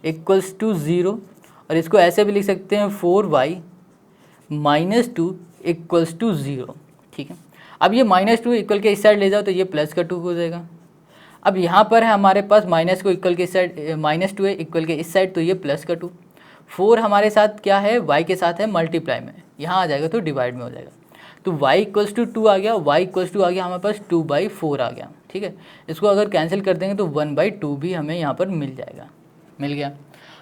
= 0, और इसको ऐसे भी लिख सकते हैं 4y - 2 = 0। ठीक है, अब ये -2 इक्वल के इस साइड ले जाओ तो ये प्लस का 2 हो जाएगा। अब यहाँ पर है हमारे पास माइनस को इक्वल के इस साइड, -2 है इक्वल के इस साइड, तो ये प्लस का 2। 4 हमारे साथ क्या है, y के साथ है मल्टीप्लाई में, यहाँ आ जाएगा तो डिवाइड में हो जाएगा, तो y = 2 आ गया, y = आ गया हमारे पास 2/4 आ गया। ठीक है, इसको अगर कैंसिल कर देंगे तो 1/2 भी हमें यहाँ पर मिल जाएगा, मिल गया।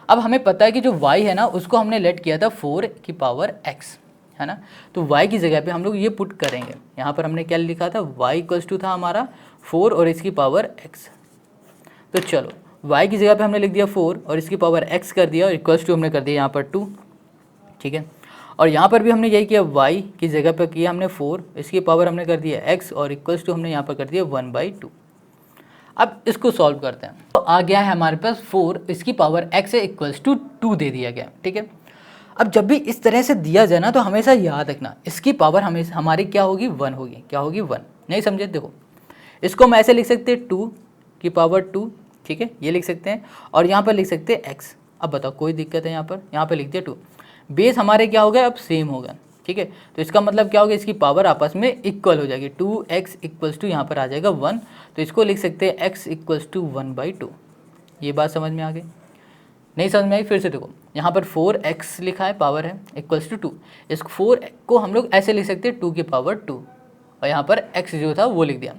अब हमें पता है कि जो y है ना उसको हमने लेट किया था 4 की पावर x, है ना, तो y की जगह पे हम लोग ये पुट करेंगे। यहाँ पर हमने क्या लिखा था, y = था हमारा 4 और इसकी पावर x। तो चलो y की जगह पे हमने लिख दिया 4 और इसकी पावर x कर दिया और इक्वल्स टू हमने कर दिया यहाँ पर 2, ठीक है। और यहाँ पर भी हमने यही किया, y की जगह पर किया हमने 4, इसकी पावर हमने कर दिया x और इक्वल्स टू हमने यहाँ पर कर दिया 1/2। अब इसको सॉल्व करते हैं। तो आ गया है हमारे पास 4, इसकी पावर x है इक्वल्स टू 2 दे दिया गया, ठीक है। अब जब भी इस तरह से दिया जाए ना तो हमेशा याद रखना इसकी पावर हमेशा हमारी क्या होगी, 1 होगी। क्या होगी, 1। नहीं समझे, देखो इसको हम ऐसे लिख सकते हैं 2 की पावर 2, ठीक है, ये लिख सकते हैं। और यहाँ पर लिख सकते हैं x। अब बताओ कोई दिक्कत है यहाँ पर लिख दिया 2। बेस हमारे क्या हो गया, अब सेम होगा, ठीक है। तो इसका मतलब क्या होगा, इसकी पावर आपस में इक्वल हो जाएगी। 2x इक्वल्स टू यहाँ पर आ जाएगा 1, तो इसको लिख सकते हैं x इक्वल्स टू 1/2। ये बात समझ में आ गई? नहीं समझ में आई? फिर से देखो, यहाँ पर 4x लिखा है, पावर है इक्वल्स टू 2। इस 4 को हम लोग ऐसे लिख सकते हैं 2 की पावर 2 और यहाँ पर x जो था वो लिख दिया।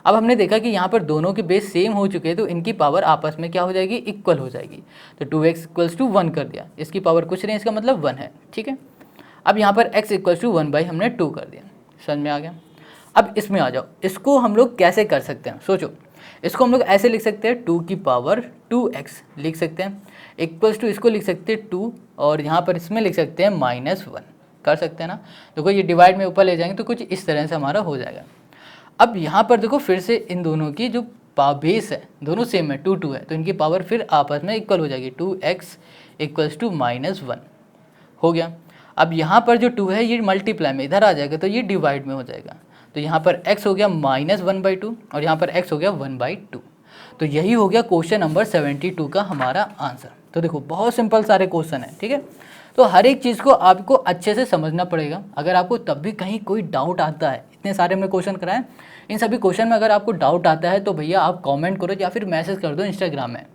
अब हमने देखा कि यहाँ पर दोनों के बेस सेम हो चुके हैं तो इनकी पावर आपस में क्या हो जाएगी, इक्वल हो जाएगी। तो 2x इक्वल्स टू 1 कर दिया, इसकी पावर कुछ नहीं, इसका मतलब 1 है, ठीक है। अब यहाँ पर x इक्वल्स टू 1 बाई हमने 2 कर दिया। समझ में आ गया? अब इसमें आ जाओ, इसको हम लोग कैसे कर सकते हैं, सोचो। इसको हम लोग ऐसे लिख सकते हैं 2 की पावर 2x लिख सकते हैं इक्वल्स टू, इसको लिख सकते हैं 2 और यहाँ पर इसमें लिख सकते हैं -1, कर सकते हैं ना। देखो ये डिवाइड में ऊपर ले जाएंगे तो कुछ इस तरह से हमारा हो जाएगा। अब यहाँ पर देखो फिर से इन दोनों की जो बेस है दोनों सेम है, 2 2 है, तो इनकी पावर फिर आपस में इक्वल हो जाएगी। 2x इक्वल्स टू -1 हो गया। अब यहाँ पर जो 2 है ये मल्टीप्लाई में इधर आ जाएगा तो ये डिवाइड में हो जाएगा। तो यहाँ पर x हो गया -1/2 और यहाँ पर x हो गया 1/2। तो यही हो गया क्वेश्चन नंबर 72 का हमारा आंसर। तो देखो बहुत सिंपल सारे क्वेश्चन है, ठीक है। तो हर एक चीज़ को आपको अच्छे से समझना पड़ेगा। अगर आपको तब भी कहीं कोई डाउट आता है, इतने सारे हमने क्वेश्चन कराए, इन सभी क्वेश्चन में अगर आपको डाउट आता है तो भैया आप कमेंट करो या फिर मैसेज कर दो इंस्टाग्राम में।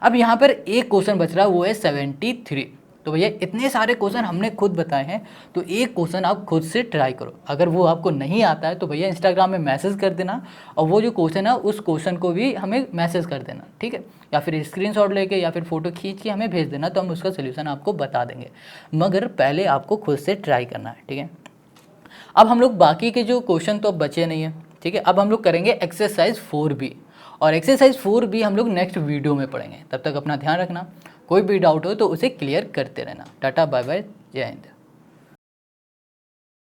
अब यहाँ पर एक क्वेश्चन बच रहा है, वो है 73। तो भैया इतने सारे क्वेश्चन हमने खुद बताए हैं तो एक क्वेश्चन आप खुद से ट्राई करो। अगर वो आपको नहीं आता है तो भैया इंस्टाग्राम में मैसेज कर देना और वो जो क्वेश्चन है उस क्वेश्चन को भी हमें मैसेज कर देना, ठीक है। या फिर स्क्रीनशॉट लेके या फिर फ़ोटो खींच के हमें भेज देना, तो हम उसका सोल्यूशन आपको बता देंगे। मगर पहले आपको खुद से ट्राई करना है, ठीक है। अब हम लोग बाकी के जो क्वेश्चन तो अब बचे नहीं है, ठीक है। अब हम लोग करेंगे एक्सरसाइज 4B और एक्सरसाइज 4B हम लोग नेक्स्ट वीडियो में पढ़ेंगे। तब तक अपना ध्यान रखना, कोई भी डाउट हो तो उसे क्लियर करते रहना। टाटा बाय बाय, जय हिंद।